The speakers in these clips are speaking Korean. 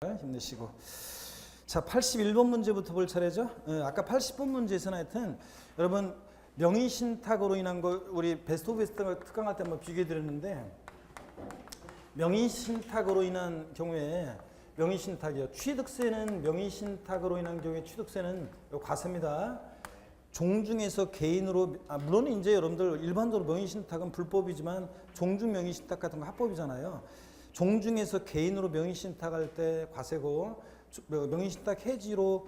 힘내시고. 자, 81번 문제부터 볼 차례죠. 아까 80번 문제에서는 하여튼 여러분 명의신탁으로 인한 거 우리 베스트 오브 베스트 특강할 때 한번 비교해 드렸는데, 명의신탁으로 인한 경우에 명의신탁이요. 취득세는 명의신탁으로 인한 경우에 취득세는 과세입니다. 종중에서 개인으로, 물론 이제 여러분들 일반적으로 명의신탁은 불법이지만 종중 명의신탁 같은 거 합법이잖아요. 종중에서 개인으로 명의신탁할 때 과세고, 명의신탁 해지로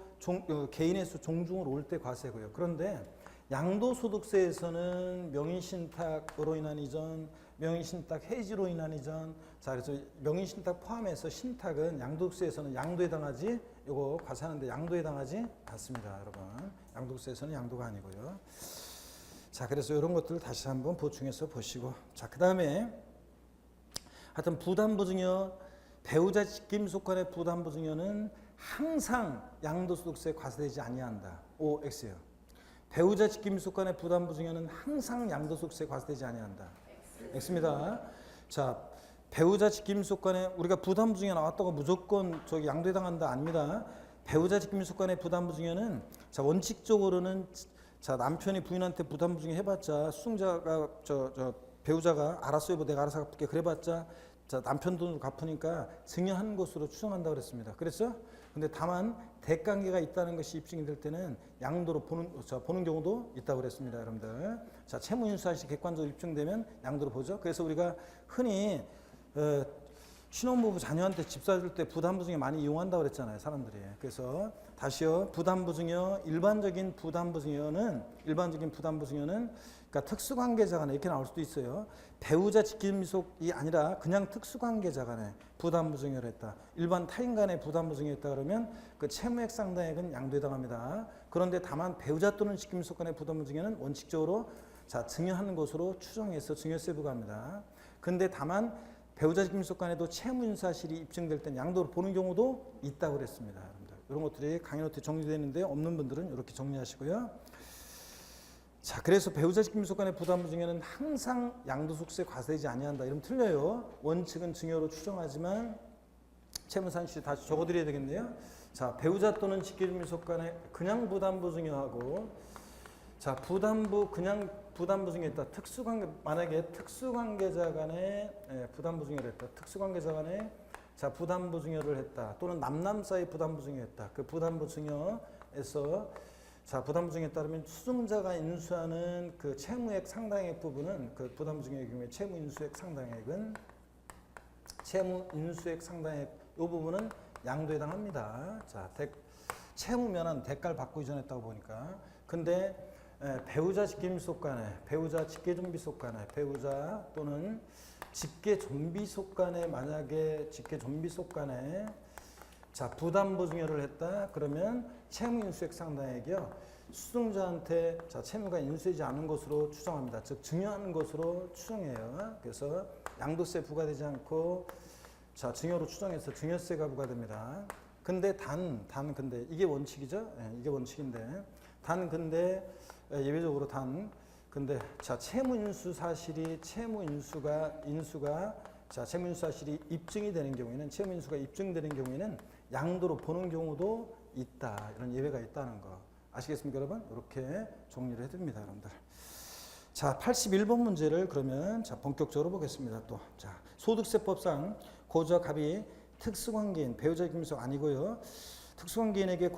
개인에서 종중으로 올 때 과세고요. 그런데 양도소득세에서는 명의신탁으로 인한 이전, 명의신탁 해지로 인한 이전, 자 그래서 명의신탁 포함해서 신탁은 양도세에서는 양도에 해당하지, 요거 과세하는데 양도에 해당하지 않습니다, 여러분. 양도세에서는 양도가 아니고요. 자 그래서 이런 것들 다시 한번 보충해서 보시고, 자 그 다음에 하여튼 부담보증여, 배우자 직김속간의 부담보증여는 항상 양도소득세 과세되지 아니한다. OX요. 배우자 직김속간의 부담보증여는 항상 양도소득세 과세되지 아니한다. X입니다. 자, 배우자 직김속간에 우리가 부담보증여 나왔다고 무조건 저기 양도에 해당한다 아닙니다. 배우자 직김속간의 부담보증여는 자 원칙적으로는 자 남편이 부인한테 부담보증여 해봤자 수증자가 배우자가 알았어요, 뭐 내가 알아서 갚을게 그래봤자 자 남편 돈으로 갚으니까 증여한 것으로 추정한다고 그랬습니다. 그랬죠? 근데 다만 대관계가 있다는 것이 입증이 될 때는 양도로 보는 경우도 있다고 그랬습니다, 여러분들. 자 채무인수사실이 객관적으로 입증되면 양도로 보죠. 그래서 우리가 흔히 신혼부부 자녀한테 집 사줄 때 부담보증여 많이 이용한다고 그랬잖아요, 사람들이. 그래서 다시요, 부담보증여, 일반적인 부담보증여는 그러니까 특수관계자 간에 이렇게 나올 수도 있어요. 배우자 직김속이 아니라 그냥 특수관계자 간에 부담보증여를 했다. 일반 타인 간의 부담보증여 했다 그러면 그 채무액 상당액은 양도에 해당합니다. 그런데 다만 배우자 또는 직김속 간의 부담보증여는 원칙적으로 자 증여하는 것으로 추정해서 증여세 부과합니다. 근데 다만 배우자 직김속 간에도 채무인사실이 입증될 땐 양도로 보는 경우도 있다고 그랬습니다, 여러분들. 이런 것들이 강의 노트에 정리되어 있는데 없는 분들은 이렇게 정리하시고요. 자, 그래서 배우자 직김속 간의 부담보증여는 항상 양도소득세 과세되지 아니한다. 이러면 틀려요. 원칙은 증여로 추정하지만 채무산실이 다시 적어드려야 되겠네요. 자, 배우자 또는 직계민속 간의 그냥 부담보증여하고 자 그냥 부담보증여 했다. 만약에 특수관계자 간에 부담보증여를 했다. 특수관계자 간에 자 부담보증여를 했다. 또는 남남 사이 부담보증여 했다. 그 부담보증여에서 자 부담보증여에 따르면 수증자가 인수하는 그 채무액 상당액 부분은 그 부담보증여의 경우에 채무인수액 상당액은 채무인수액 상당액 이 부분은 양도에 해당합니다. 자 채무면한 대가를 받고 이전했다고 보니까. 근데 배우자 직계민속 간에 배우자 직계존비속 간에 배우자 또는 직계존비속 간에 만약에 직계존비속 간에 자 부담보증여를 했다 그러면 채무인수액 상당액이요 수증자한테 자 채무가 인수되지 않은 것으로 추정합니다. 즉 증여하는 것으로 추정해요. 그래서 양도세 부과되지 않고 자 증여로 추정해서 증여세가 부과됩니다. 근데 근데 이게 원칙이죠. 이게 원칙인데 근데 예외적으로 근데 자 채무인수 사실이 채무인수 사실이 입증이 되는 경우에는 채무인수가 입증되는 경우에는 양도로 보는 경우도 있다. 이런 예외가 있다는 거 아시겠습니까, 여러분? 이렇게 정리를 해둡니다, 여러분들. 자, 81번 문제를 그러면 자 본격적으로 보겠습니다. 또 자 소득세법상 고주와 갑이 특수관계인 배우자 직김속 아니고요. 특수관계인에게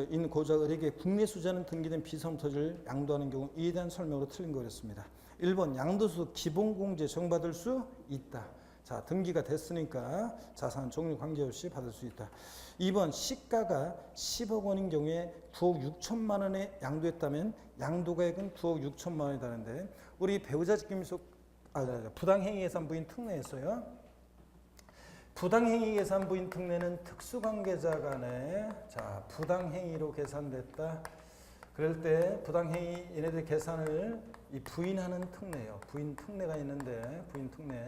인 고주와 을에게 국내 수자는 등기된 비섬터지를 양도하는 경우 이에 대한 설명으로 틀린 거였습니다. 1번 양도소득 기본공제 정받을 수 있다. 자 등기가 됐으니까 자산 종류 관계없이 받을 수 있다. 2번 시가가 10억 원인 경우에 9억 6천만 원에 양도했다면 양도가액은 9억 6천만 원이라는데 우리 배우자 직김속 부당행위 예산 부인 특례에서요. 부당행위 계산 부인 특례는 특수관계자 간에 자 부당행위로 계산됐다. 그럴 때 부당행위 얘네들 계산을 이 부인하는 특례예요. 부인 특례가 있는데 부인 특례.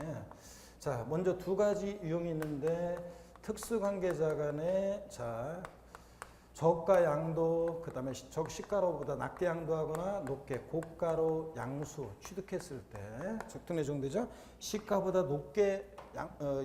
자 먼저 두 가지 유형이 있는데 특수관계자 간에 자 저가 양도 그다음에 시가로보다 낮게 양도하거나 높게 고가로 양수 취득했을 때 특례 적용되죠. 시가보다 높게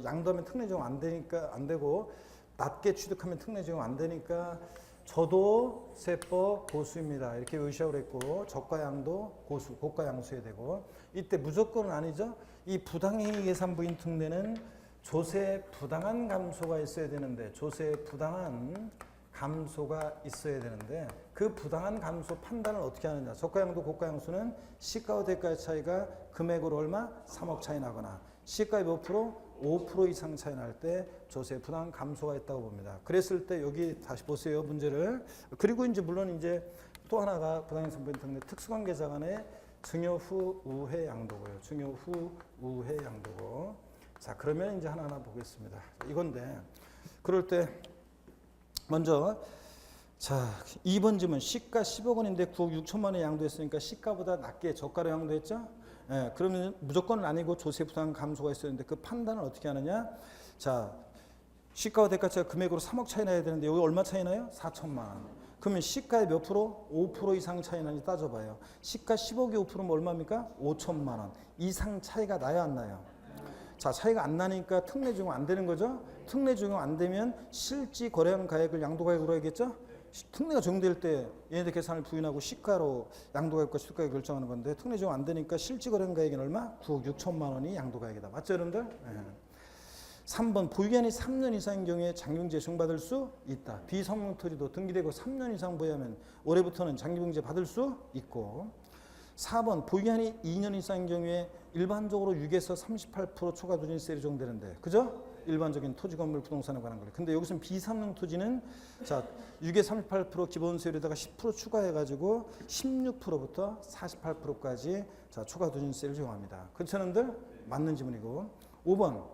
양도하면 특례 적용 안 되니까 안 되고 낮게 취득하면 특례 적용 안 되니까 저도 세법 고수입니다. 이렇게 의시하고 그랬고 저가 양도 고수, 고가 양수해야 되고 이때 무조건은 아니죠. 이 부당행위 계산 부인 특례는 조세 부당한 감소가 있어야 되는데 조세 부당한 감소가 있어야 되는데 그 부당한 감소 판단을 어떻게 하느냐. 저가 양도 고가 양수는 시가와 대가의 차이가 금액으로 얼마? 3억 차이 나거나 시가의 몇 프로? 5% 이상 차이 날 때 조세 부당 감소가 있다고 봅니다. 그랬을 때 여기 다시 보세요 문제를. 그리고 이제 물론 이제 또 하나가 부당행위 부인 특례 특수관계자 간의 증여 후 우회 양도고요. 증여 후 우회 양도고. 자 그러면 이제 하나하나 보겠습니다. 이건데 그럴 때 먼저 자 2번 질문 시가 10억 원인데 9억 6천만 원에 양도했으니까 시가보다 낮게 저가로 양도했죠. 예, 그러면 무조건은 아니고 조세 부당 감소가 있었는데 그 판단을 어떻게 하느냐. 자 시가와 대가치가 금액으로 3억 차이 나야 되는데 여기 얼마 차이 나요? 4천만 원. 그러면 시가의 몇 프로? 5% 이상 차이 나는지 따져봐요. 시가 10억이 5%면 얼마입니까? 5천만 원 이상 차이가 나야 안 나요? 자 차이가 안 나니까 특례 적용 안 되는 거죠. 특례 적용 안 되면 실지 거래한 가액을 양도가액으로 해야겠죠. 특례가 적용될 때 얘네들 계산을 부인하고 시가로 양도가액과 시가액 결정하는 건데 특례 적용 안 되니까 실지 거래한 가액은 얼마? 9억 6천만 원이 양도가액이다. 맞죠 여러분들? 네. 3번 보유기한이 3년 이상인 경우에 장기분제 적용받을 수 있다. 비섬유 토지도 등기되고 3년 이상 보유하면 올해부터는 장기분제 받을 수 있고 4번 보유기한이 2년 이상인 경우에 일반적으로 6에서 38% 초과 누진세율이 적용되는데 그죠? 일반적인 토지 건물 부동산에 관한 거예요. 근데 여기서는 비삼용 토지는 자 6에 38% 기본세율에다가 10% 추가해가지고 16%부터 48%까지 자 초과 누진세를 적용합니다. 그렇죠 여러분들? 맞는 질문이고 5번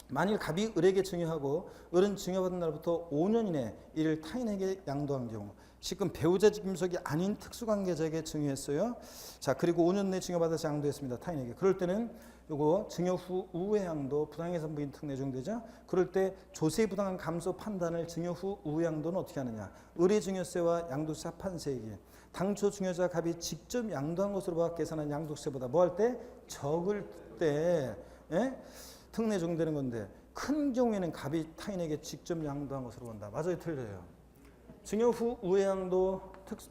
만일 갑이 을에게 증여하고 을은 증여받은 날부터 5년 이내 이를 타인에게 양도한 경우 지금 배우자 직임속이 아닌 특수관계자에게 증여했어요. 자 그리고 5년 내 증여받아서 양도했습니다. 타인에게. 그럴 때는 요거 증여 후 우회 양도 부당해산 부인 특례 적용되죠. 그럴 때 조세 부당한 감소 판단을 증여 후 우회 양도는 어떻게 하느냐. 을의 증여세와 양도세 합한세액이 당초 증여자 갑이 직접 양도한 것으로 계산한 양도세보다 뭐 할 때 적을 때 예? 특례 적용되는 건데 큰 경우에는 갑이 타인에게 직접 양도한 것으로 본다. 맞아요 틀려요. 증여 후 우회양도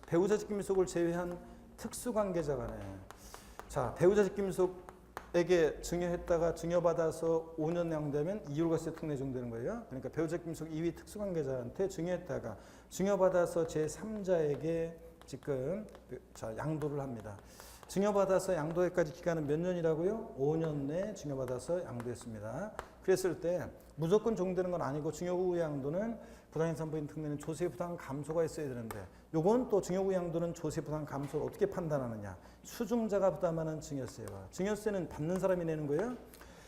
배우자 직김속을 제외한 특수관계자 간에 자 배우자 직김속에게 증여했다가 증여받아서 5년 양도하면 이율과세 특례 적용되는 거예요. 그러니까 배우자 직김속 2위 특수관계자한테 증여했다가 증여받아서 제3자에게 지금 자 양도를 합니다. 증여받아서 양도에까지 기간은 몇 년이라고요? 5년 내 증여받아서 양도했습니다. 그랬을 때 무조건 적용되는 건 아니고 증여 후 양도는 부당행산 부인 특례는 조세 부당 감소가 있어야 되는데 요건 또 증여 후 양도는 조세 부당 감소를 어떻게 판단하느냐. 수증자가 부담하는 증여세와 증여세는 받는 사람이 내는 거예요.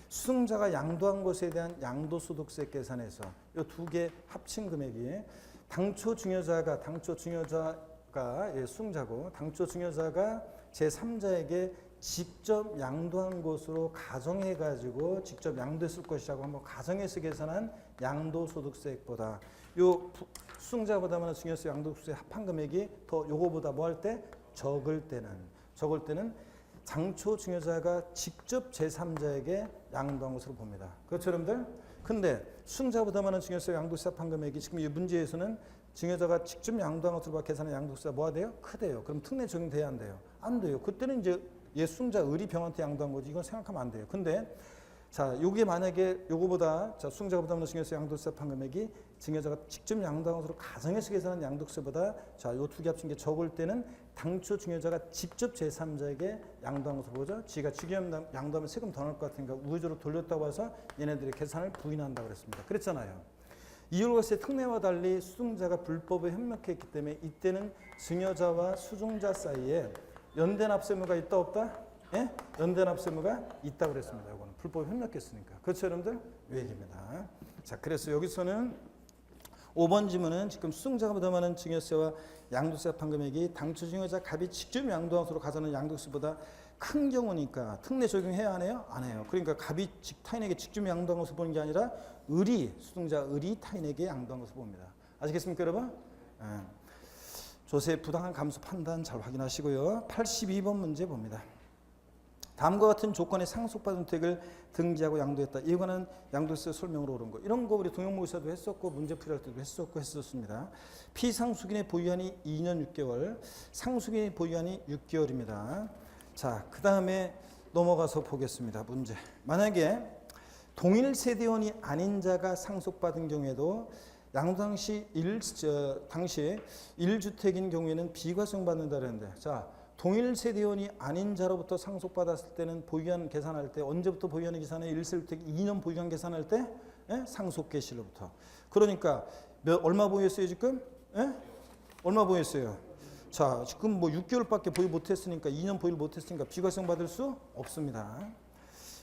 수증자가 양도한 것에 대한 양도소득세 계산해서 이 두 개 합친 금액이 당초 증여자가 예, 수증자고 당초 증여자가 제3자에게 직접 양도한 것으로 가정해가지고 직접 양도했을 것이라고 한번 가정해서 계산한 양도소득세액보다 요 수증자보다 많은 증여세 양도소득세 합한 금액이 더 요거보다 뭐 할 때? 적을 때는 당초 증여자가 직접 제3자에게 양도한 것으로 봅니다. 그렇죠 여러분들? 근데 수증자보다 많은 증여세 양도세 합한 금액이 지금 이 문제에서는 증여자가 직접 양도한 것으로 계산한 양도세가 뭐가 돼요? 크대요. 그럼 특례 적용돼야 안 돼요? 안 돼요. 그때는 이제 수증자 을이 병한테 양도한 거지. 이건 생각하면 안 돼요. 근데 자, 요게 만약에 요거보다 자, 수증자보다 많은 증여세 양도세 합한 금액이 증여자가 직접 양도한 것으로 가정해서 계산한 양도세보다 자, 요 두 개 합친 게 적을 때는 당초 증여자가 직접 제3자에게 양도한 것으로 보죠. 지가 직접 양도하면 세금 더 나올 것 같으니까 우회적으로 돌렸다고 해서 얘네들이 계산을 부인한다고 그랬습니다. 그랬잖아요. 이율과세 특례와 달리 수증자가 불법에 협력했기 때문에 이때는 증여자와 수증자 사이에 연대납세무가 있다 없다? 예? 연대납세무가 있다고 그랬습니다. 이거는 불법에 협력했으니까. 그렇죠 여러분들? 요 얘기입니다. 자 그래서 여기서는 5번 지문은 지금 수증자보다 많은 증여세와 양도세 합한 금액이 당초 증여자 갑이 직접 양도한 것으로 가져는 양도세보다 큰 경우니까 특례 적용해야 하네요? 안 해요. 그러니까 갑이 타인에게 직접 양도한 것을 보는 게 아니라 수증자 을이 타인에게 양도한 것을 봅니다. 아시겠습니까 여러분? 조세 부당한 감소 판단 잘 확인하시고요. 82번 문제 봅니다. 다음과 같은 조건의 상속받은 주택을 등기하고 양도했다. 이에 관한 양도세 설명으로 옳은 거. 이런 거 우리 동영모의사도 했었고 문제풀이할 때도 했었습니다. 피상속인의 보유한이 2년 6개월, 상속인의 보유한이 6개월입니다. 자, 그 다음에 넘어가서 보겠습니다. 문제. 만약에 동일 세대원이 아닌 자가 상속받은 경우에도 양도 당시 1주택인 경우에는 비과세용 받는다는데, 자, 동일 세대원이 아닌 자로부터 상속받았을 때는 보유한 계산할 때 언제부터 보유한이 계산해? 1세주택 2년 보유한 계산할 때 상속개시로부터. 그러니까 얼마 보유했어요 지금? 얼마 보유했어요? 자, 지금 뭐 6개월밖에 보유 못했으니까 2년 보유를 못했으니까 비과세용 받을 수 없습니다.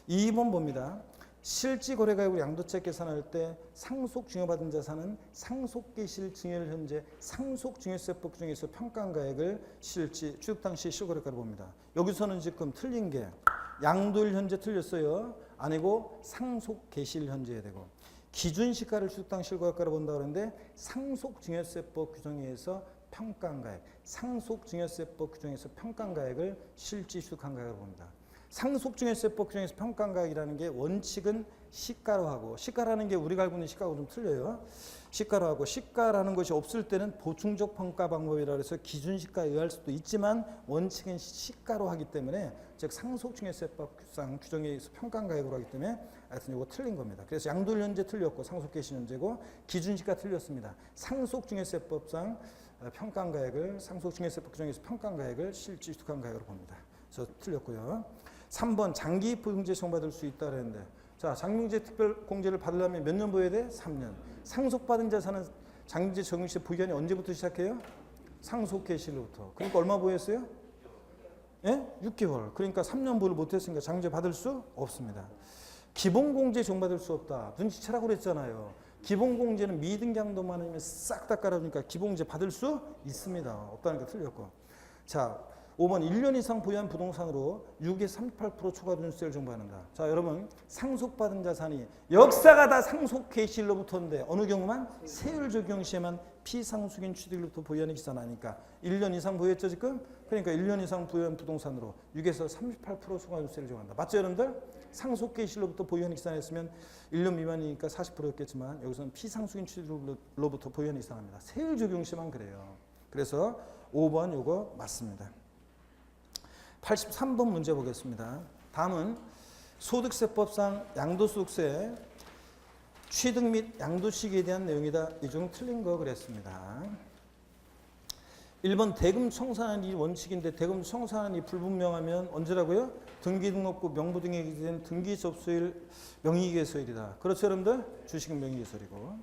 2번 봅니다. 실지거래가액으로 양도책 계산할 때 상속 증여받은 자산은 상속개시일 증여일 현재 상속증여세법 중에서 평가한 가액을 실지 취득 당시 실거래가로 봅니다. 여기서는 지금 틀린 게 양도일 현재 틀렸어요. 아니고 상속개시일 현재에 되고, 기준시가를 취득 당시 실거래가로 본다 그러는데 상속증여세법 규정에 의해서 평가한 가액, 상속증여세법 규정에서 평가한 가액을 실지 취득한 가액으로 봅니다. 상속증여세법 규정에서 평가한 가액이라는 게 원칙은 시가로 하고, 시가라는 게 우리가 알고 있는 시가하고 좀 틀려요. 시가로 하고, 시가라는 것이 없을 때는 보충적 평가 방법이라 해서 기준시가에 의할 수도 있지만 원칙은 시가로 하기 때문에, 즉 상속증여세법상 규정에 의해서 평가한 가액으로 하기 때문에 하여튼 이거 틀린 겁니다. 그래서 양도일 현재 틀렸고 상속개시 현재고, 기준시가 틀렸습니다. 상속증여세법상 평가한 가액을, 상속증여세법 규정에서 평가한 가액을 실지 취득한 가액으로 봅니다. 그래서 틀렸고요. 3번 장기 보유공제 청받을 수 있다 그랬는데, 자, 장기공제 특별공제를 받으려면 몇 년 보여야 돼? 3년. 상속받은 자산은 장기공제 적용시 보유한이 언제부터 시작해요? 상속개시로부터. 그러니까 얼마 보유했어요? 6개월. 그러니까 3년 보유를 못했으니까 장기공제 받을 수 없습니다. 기본공제 적용받을 수 없다. 눈치채라고 그랬잖아요. 기본공제는 미등기양도만 하면 싹 다 깔아주니까 기본공제 받을 수 있습니다. 없다니까 틀렸고. 자, 5번 1년 이상 보유한 부동산으로 6에서 38% 초과 증세를 정부받는다. 자, 여러분 상속받은 자산이 역사가 다 상속개시일로부터인데 어느 경우만? 세율 적용 시에만 피상속인 취득일로부터 보유한이 계산하니까 1년 이상 보유했죠 지금? 그러니까 1년 이상 보유한 부동산으로 6에서 38% 초과 증세를 정한다. 맞죠 여러분들? 상속개시일로부터 보유한이 계산했으면 1년 미만이니까 40%였겠지만 여기서는 피상속인 취득일로부터 보유한이 계산합니다. 세율 적용 시만 그래요. 그래서 5번 요거 맞습니다. 83번 문제 보겠습니다. 다음은 소득세법상 양도소득세 취득 및 양도시기에 대한 내용이다. 이 중 틀린 거 그랬습니다. 1번 대금 청산이 원칙인데 대금 청산이 불분명하면 언제라고요? 등기등록부 명부 등에 기재된 등기 접수일 명의기계소일이다. 그렇죠 여러분들? 주식은 명의기계소일이고,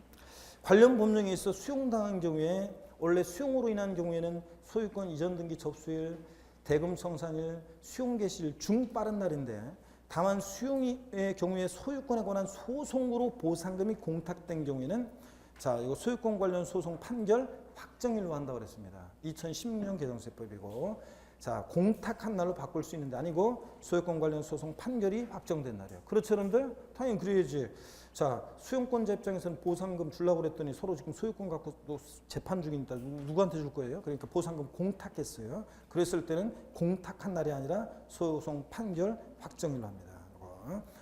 관련 법령에 있어 수용당한 경우에 원래 수용으로 인한 경우에는 소유권 이전 등기 접수일, 대금 청산일, 수용 개시일 중 빠른 날인데, 다만 수용의 경우에 소유권에 관한 소송으로 보상금이 공탁된 경우에는, 자, 이거 소유권 관련 소송 판결 확정일로 한다고 그랬습니다. 2016년 개정세법이고, 자, 공탁한 날로 바꿀 수 있는데 아니고 소유권 관련 소송 판결이 확정된 날이에요. 그렇죠 여러분들? 당연히 그래야지. 자, 수용권자 입장에서는 보상금 주려고 그랬더니 서로 지금 소유권 갖고 또 재판 중이니까 누구한테 줄 거예요? 그러니까 보상금 공탁했어요. 그랬을 때는 공탁한 날이 아니라 소송 판결 확정일로 합니다.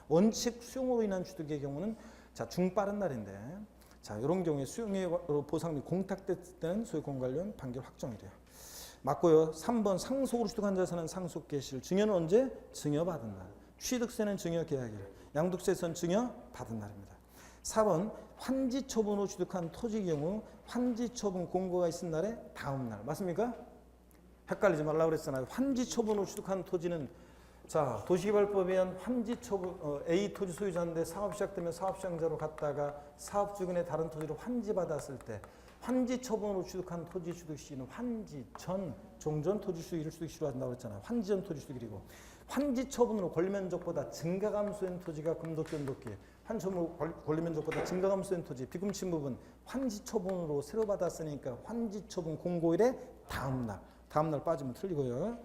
원칙 수용으로 인한 취득의 경우는 자, 중빠른 날인데, 자, 이런 경우에 수용의 보상금이 공탁됐을 때는 소유권 관련 판결 확정일이에요. 맞고요. 3번 상속으로 취득한 자산은 상속개시일, 증여는 언제? 증여받은 날. 취득세는 증여계약일, 양도세는 증여받은 날입니다. 4번 환지처분으로 취득한 토지 경우 환지처분 공고가 있은 날의 다음 날. 맞습니까? 헷갈리지 말라고 그랬잖아요. 환지처분으로 취득한 토지는, 자, 도시개발법에 의한 환지처분, A 토지 소유자인데 사업 시작되면 사업시행자로 갔다가 사업주근의 다른 토지로 환지받았을 때 환지처분으로 취득한 토지 취득 시는 환지전, 종전 토지 취득일을 취득 시로 한다고 했잖아요. 환지전 토지 취득일이고, 환지처분으로 권리면적보다 증가감소된 토지가 금도변도기, 환처분으로 권리면적보다 증가감소된 토지, 비금친 부분 환지처분으로 새로 받았으니까 환지처분 공고일의 다음 날 빠지면 틀리고요.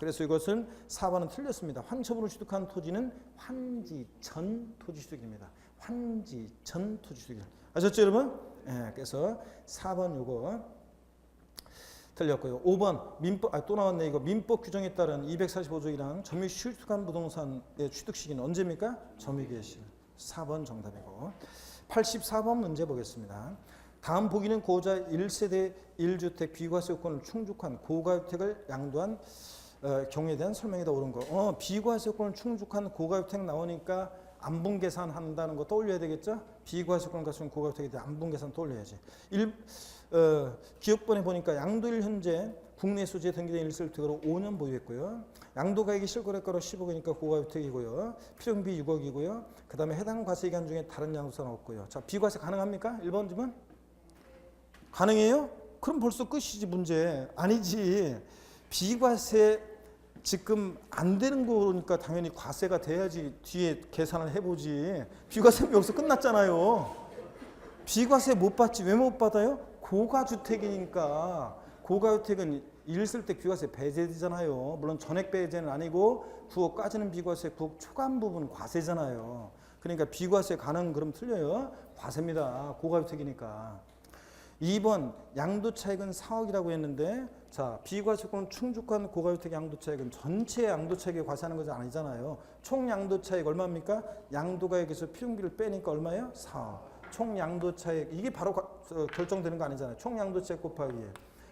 그래서 이것은 4번은 틀렸습니다. 환처분으로 취득한 토지는 환지전 토지 취득입니다. 환지전 토지 취득. 아셨죠 여러분? 예, 그래서 4번 요거. 틀렸고요. 5번 민법 또 나왔네. 이거 민법 규정에 따른 245조 1항 점유 취득한 부동산의 취득 시기는 언제입니까? 점유기의 시. 4번 정답이고. 84번 문제 보겠습니다. 다음 보기는 고자 1세대 1주택 비과세 요건을 충족한 고가주택을 양도한 경우에 대한 설명이다. 옳은 거. 비과세 요건을 충족한 고가주택 나오니까 안분 계산한다는 거 떠올려야 되겠죠? 비과세 요건 갖춘 고가주택에 대한 안분 계산 떠올려야지. 기업번에 보니까 양도일 현재 국내 소지에 등기된 일세주택으로 5년 보유했고요. 양도가액이 실거래가로 10억이니까 고가주택이고요. 필요비 6억이고요. 그 다음에 해당 과세 기간 중에 다른 양도사는 없고요. 자, 비과세 가능합니까? 1번 집은? 가능해요? 그럼 벌써 끝이지 문제. 아니지. 비과세 지금 안 되는 거니까 당연히 과세가 돼야지 뒤에 계산을 해보지. 비과세는 여기서 끝났잖아요. 비과세 못 받지. 왜 못 받아요? 고가주택이니까. 고가주택은 1세대 비과세 배제되잖아요. 물론 전액 배제는 아니고 9억까지는 비과세, 9억 초과 부분 과세잖아요. 그러니까 비과세 가능 그럼 틀려요. 과세입니다. 고가주택이니까. 2번 양도차익은 4억이라고 했는데 자 비과세권 충족한 고가주택 양도차익은 전체 양도차익에 과세하는 것이 아니잖아요. 총 양도차익 얼마입니까? 양도가액에서 필요비를 빼니까 얼마예요? 4억. 총 양도차익 이게 바로 결정되는 거 아니잖아요. 총 양도차익 곱하기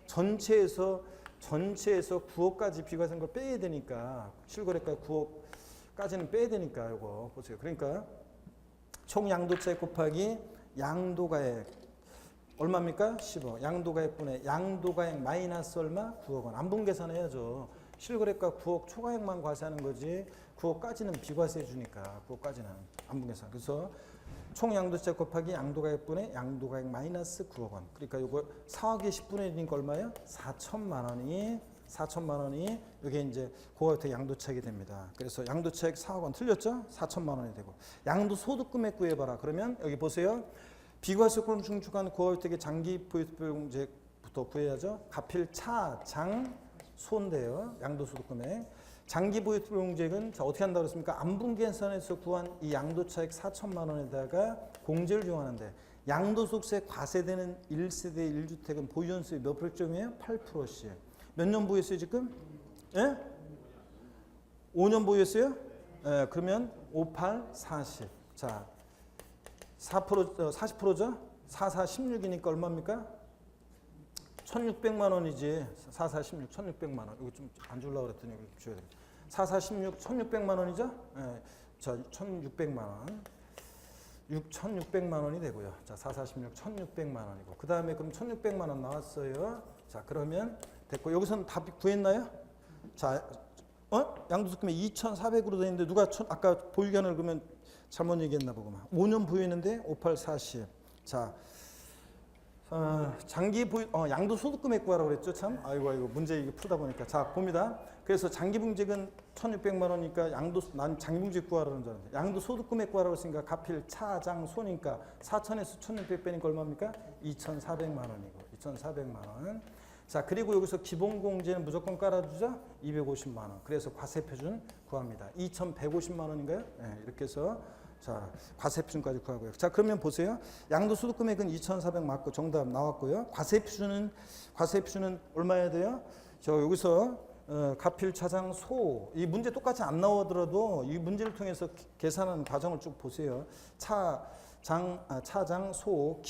전체에서 9억까지 비과세한 걸 빼야 되니까 실거래가 9억까지는 빼야 되니까 이거 보세요. 그러니까 총 양도차익 곱하기 양도가액 얼마입니까? 10억. 양도가액분의 양도가액 마이너스 얼마? 9억 원. 안분 계산해야죠. 실거래가 9억 초과액만 과세하는 거지 9억까지는 비과세해 주니까 9억까지는 안분 계산. 그래서 총 양도차익 곱하기 양도가액분의 양도가액 마이너스 9억 원. 그러니까 이거 4억의 10분의 1이니까 얼마예요? 4천만 원이 이게 이제 고가주택 양도차익이 됩니다. 그래서 양도차익 4억 원 틀렸죠? 4천만 원이 되고. 양도소득금액 구해봐라. 그러면 여기 보세요. 비과세권 충족한 고가주택의 장기 보유비용제부터 구해야죠. 가필 차장 소인데요. 양도소득금액. 장기 보유비용제액은 어떻게 한다고 그랬습니까? 안분 계산에서 구한 이 양도차익 4천만 원에다가 공제를 이용하는데 양도소득세 과세되는 1세대 1주택은 보유연수의 몇 %쯤이에요? 8%씩. 몇 년 보유했어요 지금? 예? 5년 보유했어요? 예, 그러면 5, 8, 40. 자. 40%죠? 4, 4, 16이니까 얼마입니까? 1,600만 원이지. 4, 4, 16, 1,600만 원. 이거 좀 안 주려고 그랬더니 여기 줘야 되겠다. 4, 4, 16, 1,600만 원이죠? 네. 자, 1,600만 원. 6,600만 원이 되고요. 자, 4, 4, 16, 1,600만 원이고. 그 다음에 그럼 1,600만 원 나왔어요. 자, 그러면 됐고. 여기서는 답 구했나요? 자, 양도소득금이 2,400으로 되어 있는데 누가 아까 보유기간을 그러면 잘못 얘기했나 보구만. 5년 보유했는데 5, 8, 40. 자, 장기 보유 양도소득금액 구하라고 그랬죠, 참. 아이고 문제 이게 풀다 보니까 자 봅니다. 그래서 장기분쟁은 1,600만 원이니까 난 장기분쟁 구하라는 줄 알았는데 양도소득금액 구하라고 했으니까 가필 차장 소니까 4천에서 1,600 빼니까 얼마입니까? 2,400만 원이고 2,400만 원. 자 그리고 여기서 기본공제는 무조건 깔아주죠. 250만 원. 그래서 과세표준 구합니다. 2,150만 원인가요? 네, 이렇게 해서 자 과세표준까지 구하고요. 자 그러면 보세요. 양도소득금액은 2,400 맞고 정답 나왔고요. 과세표준은 얼마여야 돼요? 저 여기서 가필 차장 소 이 문제 똑같이 안 나오더라도 이 문제를 통해서 계산하는 과정을 쭉 보세요. 차장 소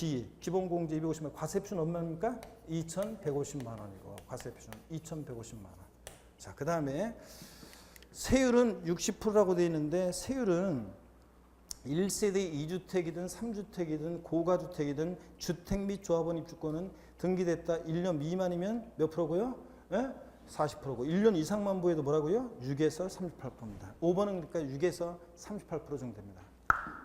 기본공제 250만 과세표준 얼마입니까? 2,150만 원이고 과세표준 2,150만 원. 자 그 다음에 세율은 60%라고 되어 있는데 세율은 1세대 2주택이든 3주택이든 고가주택이든 주택 및 조합원 입주권은 등기됐다 1년 미만이면 몇 프로고요? 네? 40%고 1년 이상만 보여도 뭐라고요? 6에서 38%입니다. 5번은 그러니까 6에서 38% 정도 됩니다.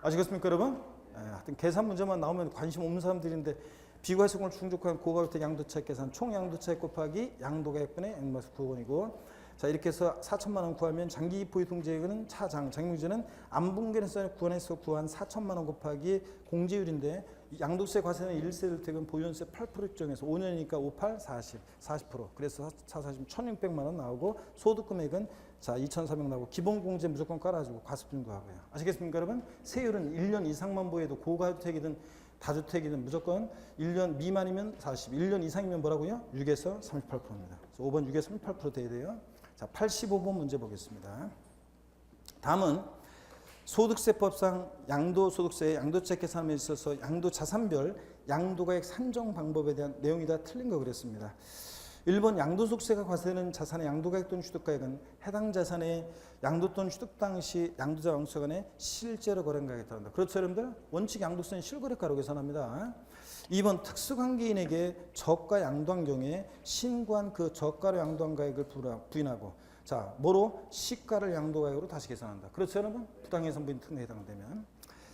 아시겠습니까 여러분? 네, 하여튼 계산 문제만 나오면 관심 없는 사람들인데 비과세권을 충족한 고가주택 양도차익 계산 총 양도차익 곱하기 양도가액분의 N-9원이고 9원이고 자 이렇게 해서 4천만 원 구하면 장기 보유통제액은 장기분쟁은 안분계산에 구원해서 구한 4천만 원 곱하기 공제율인데 양도세 과세는 1세대주택은 보유연수세 8% 규정에서 5년이니까 5, 8, 40, 40%. 그래서 4, 40, 1,600만 원 나오고 소득금액은 자 2,400 나오고 기본공제 무조건 깔아주고 과세표준 구하고요. 아시겠습니까 여러분? 세율은 1년 이상만 보여도 고가주택이든 다주택이든 무조건 1년 미만이면 40, 1년 이상이면 뭐라고요? 6에서 38%입니다. 5번 6에서 38% 돼야 돼요. 자, 85번 문제 보겠습니다. 다음은 소득세법상 양도소득세, 양도채 계산에 있어서 양도자산별 양도가액 산정 방법에 대한 내용이 다 틀린 거 그랬습니다. 1번 양도소득세가 과세되는 자산의 양도가액 또는 취득가액은 해당 자산의 양도 또는 취득 당시 양도자와 양도세 간에 실제로 거래한 가액에 따른다. 그렇죠 여러분들? 원칙 양도세는 실거래가로 계산합니다. 2번 특수관계인에게 저가 양도한 경우에 신고한 그 저가로 양도한 가액을 부인하고 자 뭐로? 시가를 양도가액으로 다시 계산한다. 그렇죠 여러분? 부당해상 부인 특례에 해당되면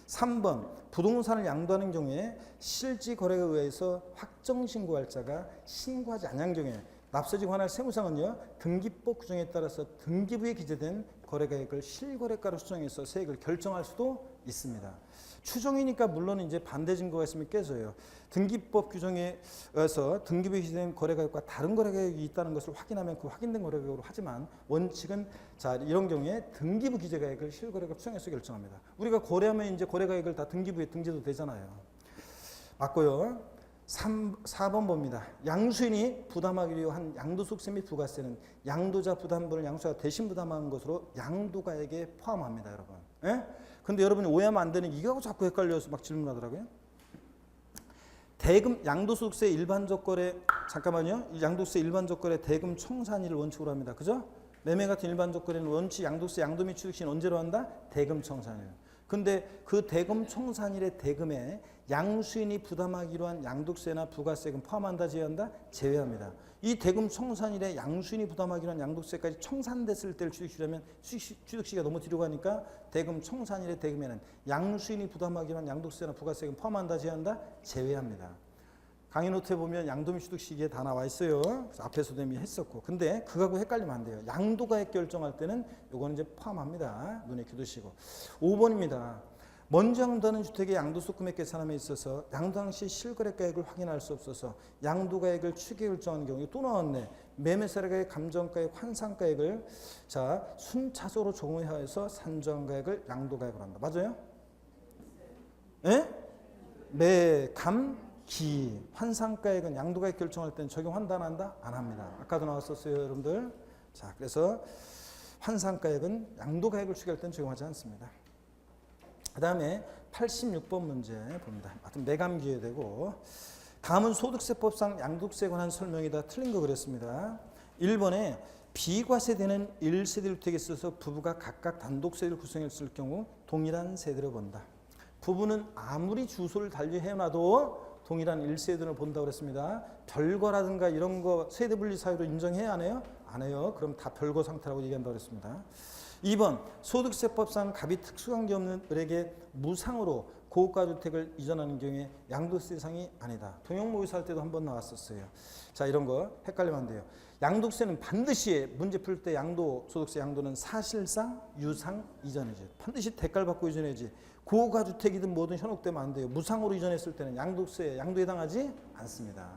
3번 부동산을 양도하는 경우에 실지 거래에 의해서 확정 신고할 자가 신고하지 않은 경우에 납세지 관할 세무상은요 등기법 규정에 따라서 등기부에 기재된 거래가액을 실거래가로 수정해서 세액을 결정할 수도 있습니다. 추정이니까 물론 이제 반대 증거가 있으면 깨져요. 등기법 규정에 의해서 등기부에 기재된 거래가액과 다른 거래가액이 있다는 것을 확인하면 그 확인된 거래가액으로 하지만 원칙은 자 이런 경우에 등기부 기재가액을 실거래가 수정해서 결정합니다. 우리가 거래하면 이제 거래가액을 다 등기부에 등재도 되잖아요. 맞고요. 4번 봅니다. 양수인이 부담하기로 한 양도소득세 및 부가세는 양도자 부담분을 양수가 대신 부담하는 것으로 양도가액에 포함합니다. 여러분. 예? 근데 여러분이 오해하면 안 되는 이거하고 자꾸 헷갈려서 막 질문하더라고요. 대금 양도소득세 일반적 거래 잠깐만요. 양도세 일반적 거래 대금 청산일을 원칙으로 합니다. 그죠? 매매 같은 일반적 거래는 원칙 양도세 양도 및 취득시는 언제로 한다? 대금 청산일. 근데 그 대금 청산일의 대금에 양수인이 부담하기로 한 양도세나 부가세금 포함한다 제외한다? 제외합니다. 이 대금 청산일에 양수인이 부담하기로 한 양도세까지 청산됐을 때를 취득시라면 취득시가 너무 뒤로 가니까 대금 청산일의 대금에는 양수인이 부담하기로 한 양도세나 부가세금 포함한다 제외한다? 제외합니다. 강의 노트에 보면 양도 및 취득 시기에 다 나와 있어요. 앞에서도 이미 했었고. 근데 그거하고 헷갈리면 안 돼요. 양도가액 결정할 때는 요거는 이제 포함합니다. 눈에 기두시고. 5번입니다. 먼저 양도하는 주택의 양도소 금액 계산함에 있어서 양도당 시 실거래가액을 확인할 수 없어서 양도가액을 추계 결정하는 경우에 또 나왔네. 매매사례가액, 감정가액, 환상가액을 자 순차적으로 적용해서 산정한 가액을 양도가액으로 한다. 맞아요? 예? 매, 감, 기, 환상가액은 양도가액 결정할 때는 적용한다 안 한다? 안 합니다. 아까도 나왔었어요 여러분들. 자 그래서 환상가액은 양도가액을 추계할 때는 적용하지 않습니다. 그 다음에 86번 문제 봅니다. 하여튼 매감기에 되고 다음은 소득세법상 양도세에 관한 설명이 다 틀린 거 그랬습니다. 1번에 비과세되는 1세대 주택에 있어서 부부가 각각 단독세를 구성했을 경우 동일한 세대로 본다. 부부는 아무리 주소를 달리 해놔도 동일한 1세대를 본다고 그랬습니다. 별거라든가 이런 거 세대분리 사유로 인정해야 안 해요? 안 해요. 그럼 다 별거 상태라고 얘기한다고 그랬습니다. 2번 소득세법상 갑이 특수관계 없는 을에게 무상으로 고가 주택을 이전하는 경우에 양도세 대상이 아니다. 동형모의사 할 때도 한번 나왔었어요. 자 이런 거 헷갈리면 안 돼요. 양도세는 반드시 문제 풀 때 소득세 양도는 사실상 유상 이전이지. 반드시 대가를 받고 이전해야지. 고가 주택이든 뭐든 현혹되면 안 돼요. 무상으로 이전했을 때는 양도에 해당하지 않습니다.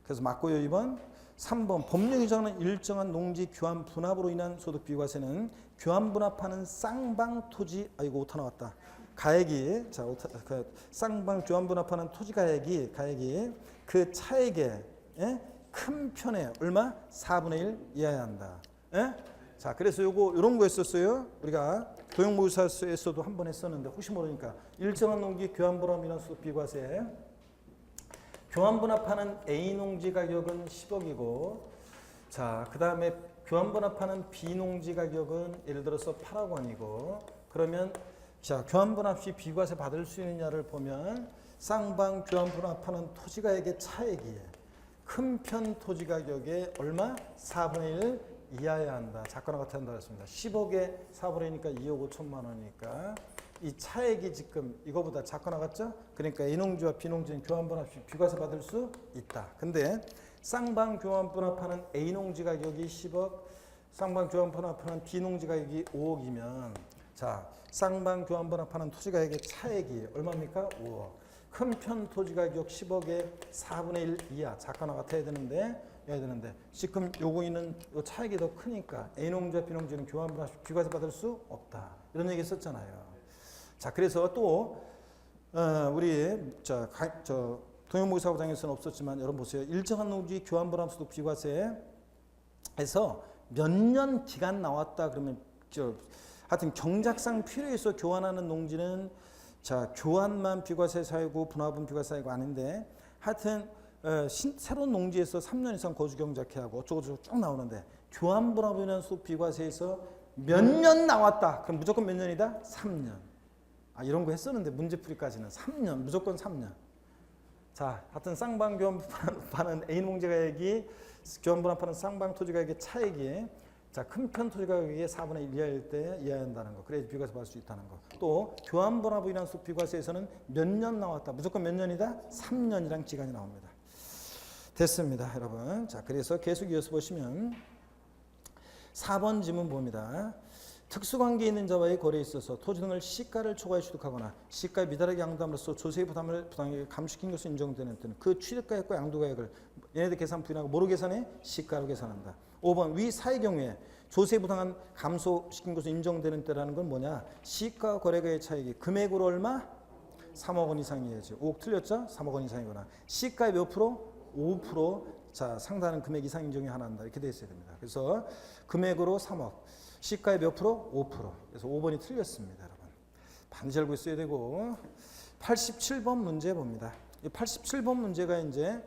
그래서 맞고요 2번. 3번 법령 규정하는 일정한 농지 교환 분합으로 인한 소득 비과세는 교환 분합하는 쌍방 토지 이거 오타 나왔다. 가액이 자 쌍방 교환 분합하는 토지 가액이 그 차액의 큰 편에 얼마 4분의 1 이하야 한다. 자 그래서 요런 거 했었어요. 우리가 도형모의사에서도 한 번 했었는데 혹시 모르니까 일정한 농지 교환 분합으로 인한 소득 비과세. 교환분합하는 A 농지 가격은 10억이고 자 그 다음에 교환분합하는 B 농지 가격은 예를 들어서 8억 원이고 그러면 자 교환분합 시 비과세 받을 수 있느냐를 보면 쌍방 교환분합하는 토지 가격의 차액이 큰 편 토지 가격의 얼마? 4분의 1 이하여야 한다. 작거나 같이 한다고 했습니다. 10억에 4분의 1이니까 2억 5천만 원이니까 이 차액이 지금 이거보다 작거나 같죠? 그러니까 A농지와 B농지는 교환분합 시 비과세 받을 수 있다. 근데 쌍방 교환분합하는 A농지 가격이 10억, 쌍방 교환분합하는 B농지 가격이 5억이면 자 쌍방 교환분합하는 토지 가격의 차액이 얼마입니까? 5억. 큰 편 토지 가격 10억에 4분의 1 이하 작거나 같아야 되는데 지금 요거는 요 차액이 더 크니까 A농지와 B농지는 교환분합 시 비과세 받을 수 없다. 이런 얘기 했었잖아요. 자, 그래서 또 우리 저 동영모의사고장에서는 없었지만 여러분 보세요. 일정한 농지 교환불합소득 비과세에서 몇 년 기간 나왔다 그러면 하여튼 경작상 필요해서 교환하는 농지는 자 교환만 비과세 사유고 분합은 비과세 사유가 아닌데 하여튼 새로운 농지에서 3년 이상 거주 경작해야 하고 어쩌고저쩌고 쭉 나오는데 교환분합이라는 소득 비과세에서 몇 년 나왔다 그럼 무조건 몇 년이다? 3년. 이런 거 했었는데 문제풀이까지는 3년 무조건 3년. 자 하여튼 쌍방 교환파는 A농지가액이 교환분합하는 쌍방 토지가액의 차액이 자, 큰 편 토지가격의 4분의 1 이하일 때 이해해야 한다는 거. 그래야 비과세 받을 수 있다는 거. 또 교환분합이라는 소득 비과세에서는 몇 년 나왔다. 무조건 몇 년이다? 3년이란 기간이 나옵니다. 됐습니다, 여러분. 자, 그래서 계속 이어서 보시면 4번 지문 봅니다. 특수관계 있는 자와의 거래에 있어서 토지 등을 시가를 초과해 취득하거나 시가에 미달하게 양도함으로써 조세 부담을 부당하게 감축시킨 것으로 인정되는 때는 그 취득가액과 양도가액을 얘네들 계산 부인하고 뭐로 계산해? 시가로 계산한다. 5번 위 사의 경우에 조세 부당한 감소시킨 것으로 인정되는 때라는 건 뭐냐? 시가 거래가의 차익이 금액으로 얼마? 3억 원 이상이어야지. 5억 틀렸죠? 3억 원 이상이거나 시가의 몇 프로? 5% 자 상당한 금액 이상 인정이 하나한다. 이렇게 돼 있어야 됩니다. 그래서 금액으로 3억 시가의 몇 프로? 5%. 그래서 5번이 틀렸습니다, 여러분. 반드시 알고 있어야 되고 87번 문제 봅니다. 이 87번 문제가 이제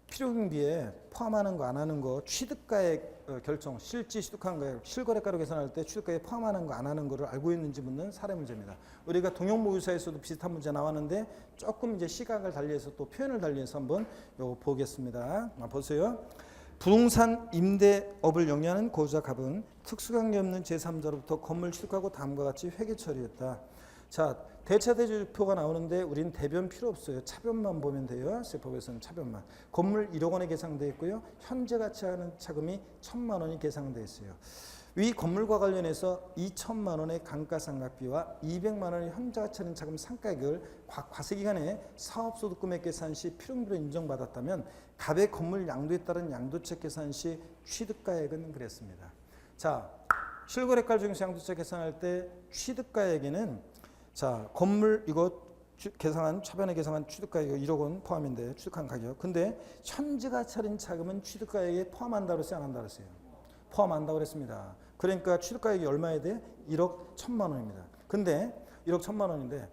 필요경비에 포함하는 거 안 하는 거 취득가액 결정 실지 취득한 가액 실거래가로 계산할 때 취득가액 포함하는 거 안 하는 거를 알고 있는지 묻는 사례 문제입니다. 우리가 동영모의사에서도 비슷한 문제 나왔는데 조금 이제 시각을 달리해서 또 표현을 달리해서 한번 요거 보겠습니다. 보세요. 부동산 임대업을 영위하는 고유자 갑은 특수관계 없는 제3자로부터 건물 취득하고 다음과 같이 회계 처리했다. 자, 대차 대조표가 나오는데 우리는 대변 필요 없어요. 차변만 보면 돼요. 세법에서는 차변만. 건물 1억 원에 계상되어 있고요. 현재 가치하는 차금이 1,000만 원이 계상되어 있어요. 위 건물과 관련해서 2천만 원의 감가상각비와 200만 원의 현재 가치하는 차금 상가액을 과세기간에 사업소득금액 계산 시 필요금비로 인정받았다면 갑의 건물 양도에 따른 양도책 계산 시 취득가액은 그랬습니다. 자, 실거래가 중에서 양도책 계산할 때 취득가액에는 자, 건물 이거 계상한 차변에 계상한 취득가액 1억 원 포함인데 취득한 가격. 근데 현재가 차린 차금은 취득가액에 포함한다고 했어요, 안 한다고 했어요? 포함한다고 그랬습니다. 그러니까 취득가액이 얼마에 돼? 1억 1천만 원입니다. 근데 1억 1천만 원인데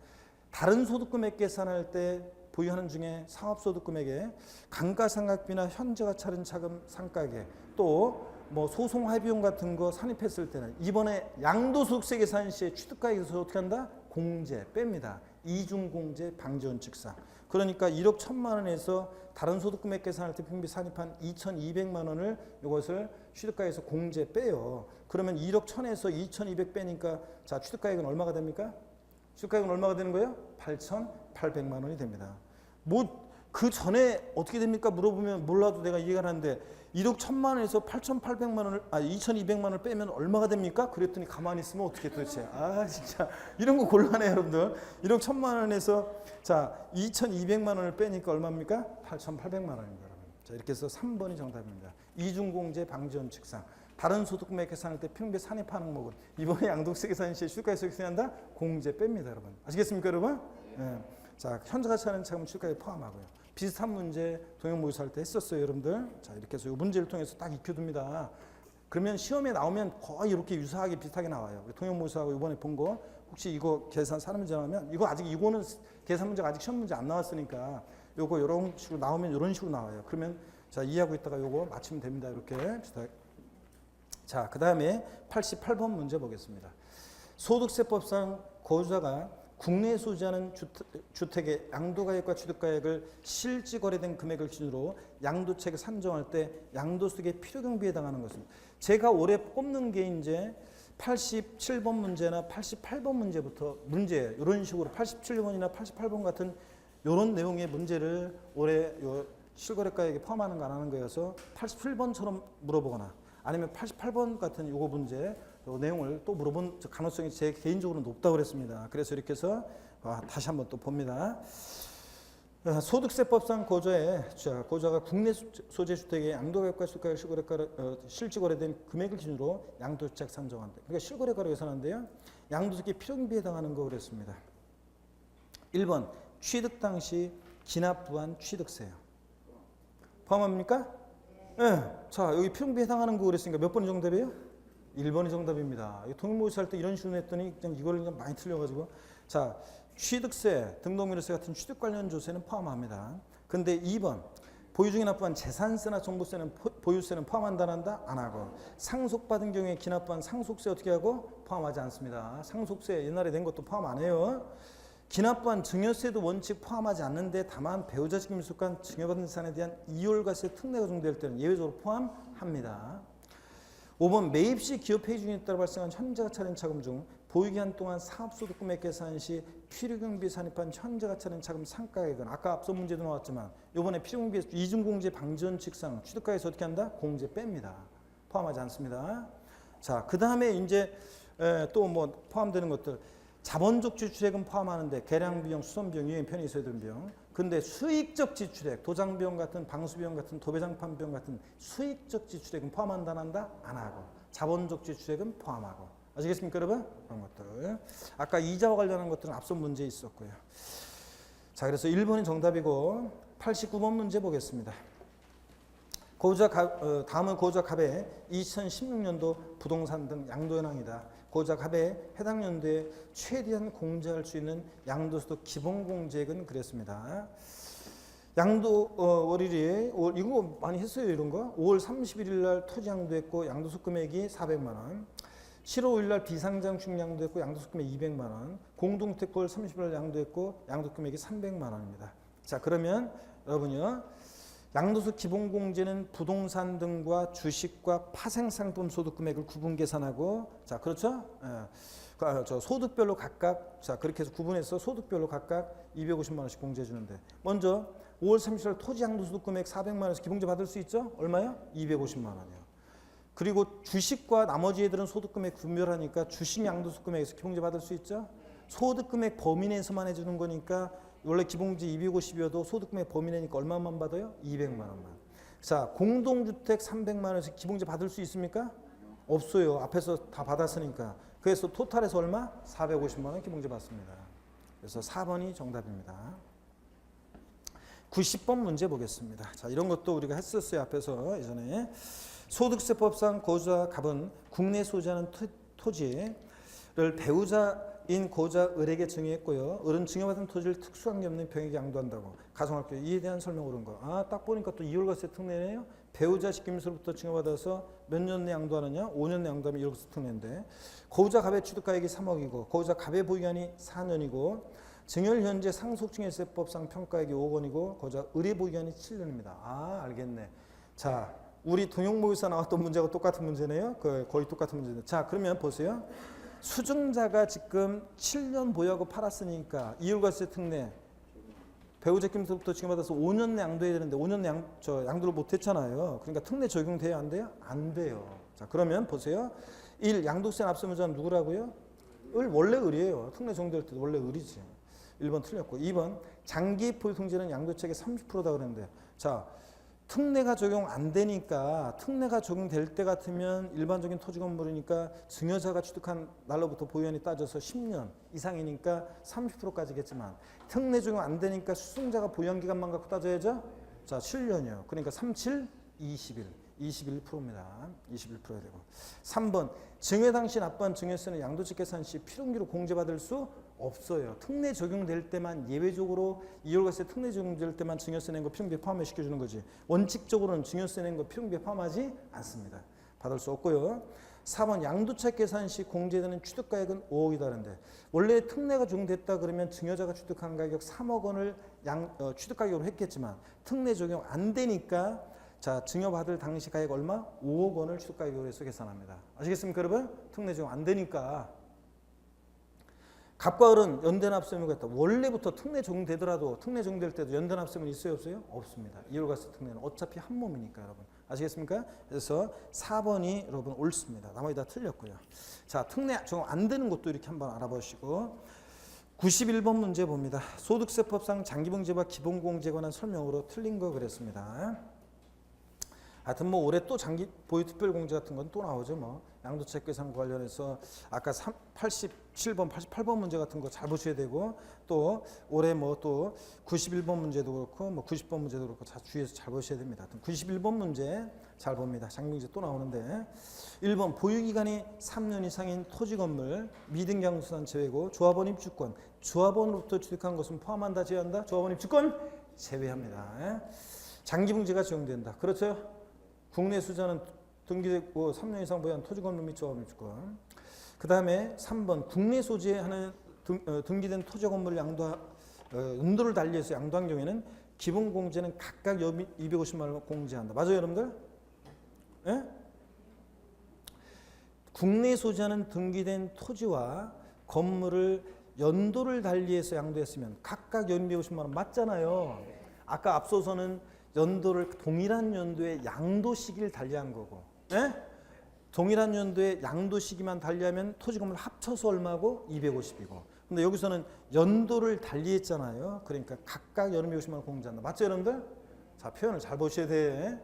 다른 소득금액 계산할 때 보유하는 중에 상업소득금액에 감가상각비나 현재가 차린 차금 상가액에 또 뭐 소송 합의용 같은 거 산입했을 때는 이번에 양도소득세 계산 시에 취득가액에서 어떻게 한다? 공제 뺍니다. 이중공제 방지원칙상. 그러니까 1억 1천만 원에서 다른 소득금액 계산할 때 평비 산입한 2,200만 원을 이것을 취득가에서 공제 빼요. 그러면 1억 1천에서 2,200 빼니까 자 취득가액은 얼마가 됩니까? 취득가액은 얼마가 되는 거예요? 8,800만 원이 됩니다. 뭐 그 전에 어떻게 됩니까? 물어보면 몰라도 내가 이해가 하는데 1억 1천만 원에서 8,800만 원을 2,200만 원을 빼면 얼마가 됩니까? 그랬더니 가만히 있으면 어떻게 도대체 진짜 이런 거 곤란해요, 여러분들. 1억 1천만 원에서 자 2,200만 원을 빼니까 얼마입니까? 8,800만 원입니다, 여러분. 자 이렇게 해서 3번이 정답입니다. 이중공제 방지원칙상 다른 소득금액 계산할 때 필요금비 산입하는 항목은 이번에 양도세 계산 시에 취득가액에서 계산한다? 공제 뺍니다, 여러분. 아시겠습니까, 여러분? 네. 자 현재 가치하는 차금 취득가액 포함하고요. 비슷한 문제 동영모의사 할 때 했었어요, 여러분들. 자 이렇게 해서 이 문제를 통해서 딱 익혀둡니다. 그러면 시험에 나오면 거의 이렇게 유사하게 비슷하게 나와요. 동영모의사하고 이번에 본 거 혹시 이거 계산 사는 문제 나오면 이거 아직 이거는 계산 문제가 아직 시험 문제 안 나왔으니까 요거 이런 식으로 나오면 이런 식으로 나와요. 그러면 자 이해하고 있다가 요거 맞추면 됩니다. 이렇게 비슷하게. 자 그다음에 88번 문제 보겠습니다. 소득세법상 거주자가 국내에 소지하는 주택의 양도가액과 취득가액을 실지 거래된 금액을 기준으로 양도책을 산정할 때 양도소득의 필요경비에 해당하는 것은 제가 올해 꼽는 게 이제 87번 문제나 88번 문제부터 문제예요. 이런 식으로 87번이나 88번 같은 이런 내용의 문제를 올해 요 실거래가액에 포함하는 거 안 하는 거여서 87번처럼 물어보거나 아니면 88번 같은 요거 문제 내용을 또 물어본 가능성이 제 개인적으로 높다고 그랬습니다. 그래서 이렇게 해서 다시 한번 또 봅니다. 소득세법상 거주자가 국내 소재 주택의 양도가액과 실거래가 실지 거래된 금액을 기준으로 양도책 산정한다. 그러니까 실거래가로 계산하는데요. 양도세액의 필요경비에 해당하는 거 그랬습니다. 1번 취득 당시 기납부한 취득세요. 포함합니까? 네. 자, 여기 필요금비에 해당하는 거 그랬으니까 몇 번이 정답이에요? 1번이 정답입니다. 통일모의사 할 때 이런 식으로 했더니 그냥 이걸 그냥 많이 틀려가지고. 자, 취득세, 등록미르세 같은 취득 관련 조세는 포함합니다. 근데 2번 보유 중에 납부한 재산세나 종부세는 보유세는 포함한다 안 한다? 안 하고. 상속받은 경우에 기납부한 상속세 어떻게 하고? 포함하지 않습니다. 상속세 옛날에 낸 것도 포함 안 해요. 기납부한 증여세도 원칙 포함하지 않는데 다만 배우자 책임을 속한 증여받은 재산에 대한 이율과세 특례가 적용될 때는 예외적으로 포함합니다. 5번 매입 시 기업 회의 중에 따라 발생한 현재가 차린 차금 중 보유기한 동안 사업소득 금액 계산 시 필요경비에 산입한 현재가 차린 차금 상가액은 아까 앞서 문제도 나왔지만 이번에 필요경비 이중공제 방지 원칙상 취득가에서 어떻게 한다? 공제 뺍니다. 포함하지 않습니다. 자, 그 다음에 이제 또 뭐 포함되는 것들 자본적 지출액은 포함하는데 계량비용, 수선비용, 유행 편의 있어야 되는 비용. 근데 수익적 지출액, 도장비용 같은 방수비용 같은 도배장판 비용 같은 수익적 지출액은 포함한다 안 한다? 안 하고. 자본적 지출액은 포함하고. 아시겠습니까 여러분? 그런 것들. 아까 이자와 관련한 것들은 앞선 문제에 있었고요. 자, 그래서 1번이 정답이고 89번 문제 보겠습니다. 다음은 고자 갑의 2016년도 부동산 등 양도 현황이다. 고자 갑의 해당 연도에 최대한 공제할 수 있는 양도소득 기본공제액은 그랬습니다. 양도 월일이 이거 많이 했어요 이런 거. 5월 31일 날 토지 양도했고 양도소 금액이 400만 원. 7월 5일 날 비상장식 양도했고 양도소 금액 200만 원. 공동주택 9월 30일 날 양도했고 양도 금액이 300만 원입니다. 자, 그러면 여러분요. 양도소 기본공제는 부동산 등과 주식과 파생상품 소득 금액을 구분 계산하고, 자, 그렇죠? 저 소득별로 각각, 자, 그렇게 해서 구분해서 소득별로 각각 250만 원씩 공제해 주는데, 먼저 5월 30일 토지 양도소득 금액 400만 원에서 기본공제 받을 수 있죠? 얼마요? 250만 원이요. 그리고 주식과 나머지 애들은 소득 금액 분별하니까 주식 양도소득 금액에서 기본공제 받을 수 있죠? 소득 금액 범위 내에서만 해주는 거니까 원래 기본공제 250이어도 소득금액 범위 내니까 얼마만 받아요? 200만 원만. 자, 공동주택 300만 원에서 기본공제 받을 수 있습니까? 없어요. 앞에서 다 받았으니까. 그래서 토탈에서 얼마? 450만 원 기본공제 받습니다. 그래서 4번이 정답입니다. 90번 문제 보겠습니다. 자, 이런 것도 우리가 했었어요. 앞에서 예전에. 소득세법상 고자 갑은 국내 소유하는 토지를 배우자인 고자 을에게 증여했고요. 을은 증여받은 토지를 특수관계 없는 병에게 양도한다고 가정할게요. 이에 대한 설명 옳은 거. 아, 딱 보니까 또 이율과세 특례네요. 배우자 직김서로부터 증여받아서 몇 년 내 양도하느냐? 5년 내 양도하면 이율과세 특례인데, 고자 갑의 취득가액이 3억이고 고자 갑의 보유기한이 4년이고 증여일 현재 상속증여세법상 평가액이 5억 원이고 고자 을의 보유기한이 7년입니다. 아, 알겠네. 자, 우리 동용모의사 나왔던 문제하고 똑같은 문제네요. 거의 똑같은 문제인데. 자, 그러면 보세요. 수증자가 지금 7년 보유하고 팔았으니까 이율과세 특례 배우자 책임서부터 증여받아서 5년 내 양도해야 되는데 5년 내 양도를 못했잖아요. 그러니까 특례 적용돼요? 안 돼요? 안 돼요. 자, 그러면 보세요. 1. 양도세 납세무자는 누구라고요? 원래 을이에요. 특례 적용될 때도 원래 을이지. 1번 틀렸고 2번 장기 보유 통지는 양도책의 30%다 그랬는데, 자, 특례가 적용 안 되니까 특례가 적용될 때 같으면 일반적인 토지 건물이니까 증여자가 취득한 날로부터 보유한이 따져서 10년 이상이니까 30%까지겠지만 특례 적용 안 되니까 수증자가 보유한 기간만 갖고 따져야죠. 자, 7년이요. 그러니까 37, 21. 21%입니다. 21%야 되고. 3번 증여 당시 납부한 증여세는 양도직 계산 시 필용기로 공제받을 수 없어요. 특례 적용될 때만 예외적으로 이율과세 특례 적용될 때만 증여세 낸 거 필용비에 포함을 시켜주는 거지. 원칙적으로는 증여세 낸 거 필용비에 포함하지 않습니다. 받을 수 없고요. 4번 양도책 계산 시 공제되는 취득가액은 5억이다는데 원래 특례가 적용됐다 그러면 증여자가 취득한 가격 3억 원을 취득가격으로 했겠지만 특례 적용 안 되니까 자, 증여받을 당시 가액 얼마? 5억 원을 취득가격으로 해서 계산합니다. 아시겠습니까 여러분? 특례 적용 안 되니까. 갑과 을은 연대납세 의무가 있다. 원래부터 특례 적용되더라도 특례 적용될 때도 연대납세 의무는 있어요 없어요? 없습니다. 이율과세 특례는 어차피 한 몸이니까 여러분. 아시겠습니까? 그래서 4번이 여러분 옳습니다. 나머지 다 틀렸고요. 자, 특례 적용 안 되는 것도 이렇게 한번 알아보시고 91번 문제 봅니다. 소득세법상 장기봉제와 기본공제에 관한 설명으로 틀린 거 그랬습니다. 하여튼 뭐 올해 또 장기 보유 특별공제 같은 건 또 나오죠. 뭐 양도채권 계산 관련해서 아까 87번, 88번 문제 같은 거 잘 보셔야 되고 또 올해 뭐 또 91번 문제도 그렇고 뭐 90번 문제도 그렇고 주의해서 잘 보셔야 됩니다. 하여튼 91번 문제 잘 봅니다. 장기문제 또 나오는데 1번 보유기간이 3년 이상인 토지 건물 미등기양도소산 제외고 조합원 입주권 조합원으로부터 취득한 것은 포함한다 제외한다? 조합원 입주권 제외합니다. 장기분지가 적용된다. 그렇죠? 국내 수자는 등기되고 3년 이상 보유한 토지 건물 및 조합원 입주권. 그 다음에 3번 국내 소지에 하는 등기된 토지 건물을 연도를 달리해서 양도한 경우에는 기본 공제는 각각 250만 원 공제한다. 맞아요, 여러분들? 예? 국내 소지하는 등기된 토지와 건물을 연도를 달리해서 양도했으면 각각 250만 원 맞잖아요. 아까 앞서서는 연도를 동일한 연도에 양도 시기를 달리한 거고, 예? 동일한 연도에 양도 시기만 달리하면 토지 건물 합쳐서 얼마고 250이고, 근데 여기서는 연도를 달리했잖아요. 그러니까 각각 250만 원 공제한다. 맞죠, 여러분들? 자, 표현을 잘 보셔야 돼.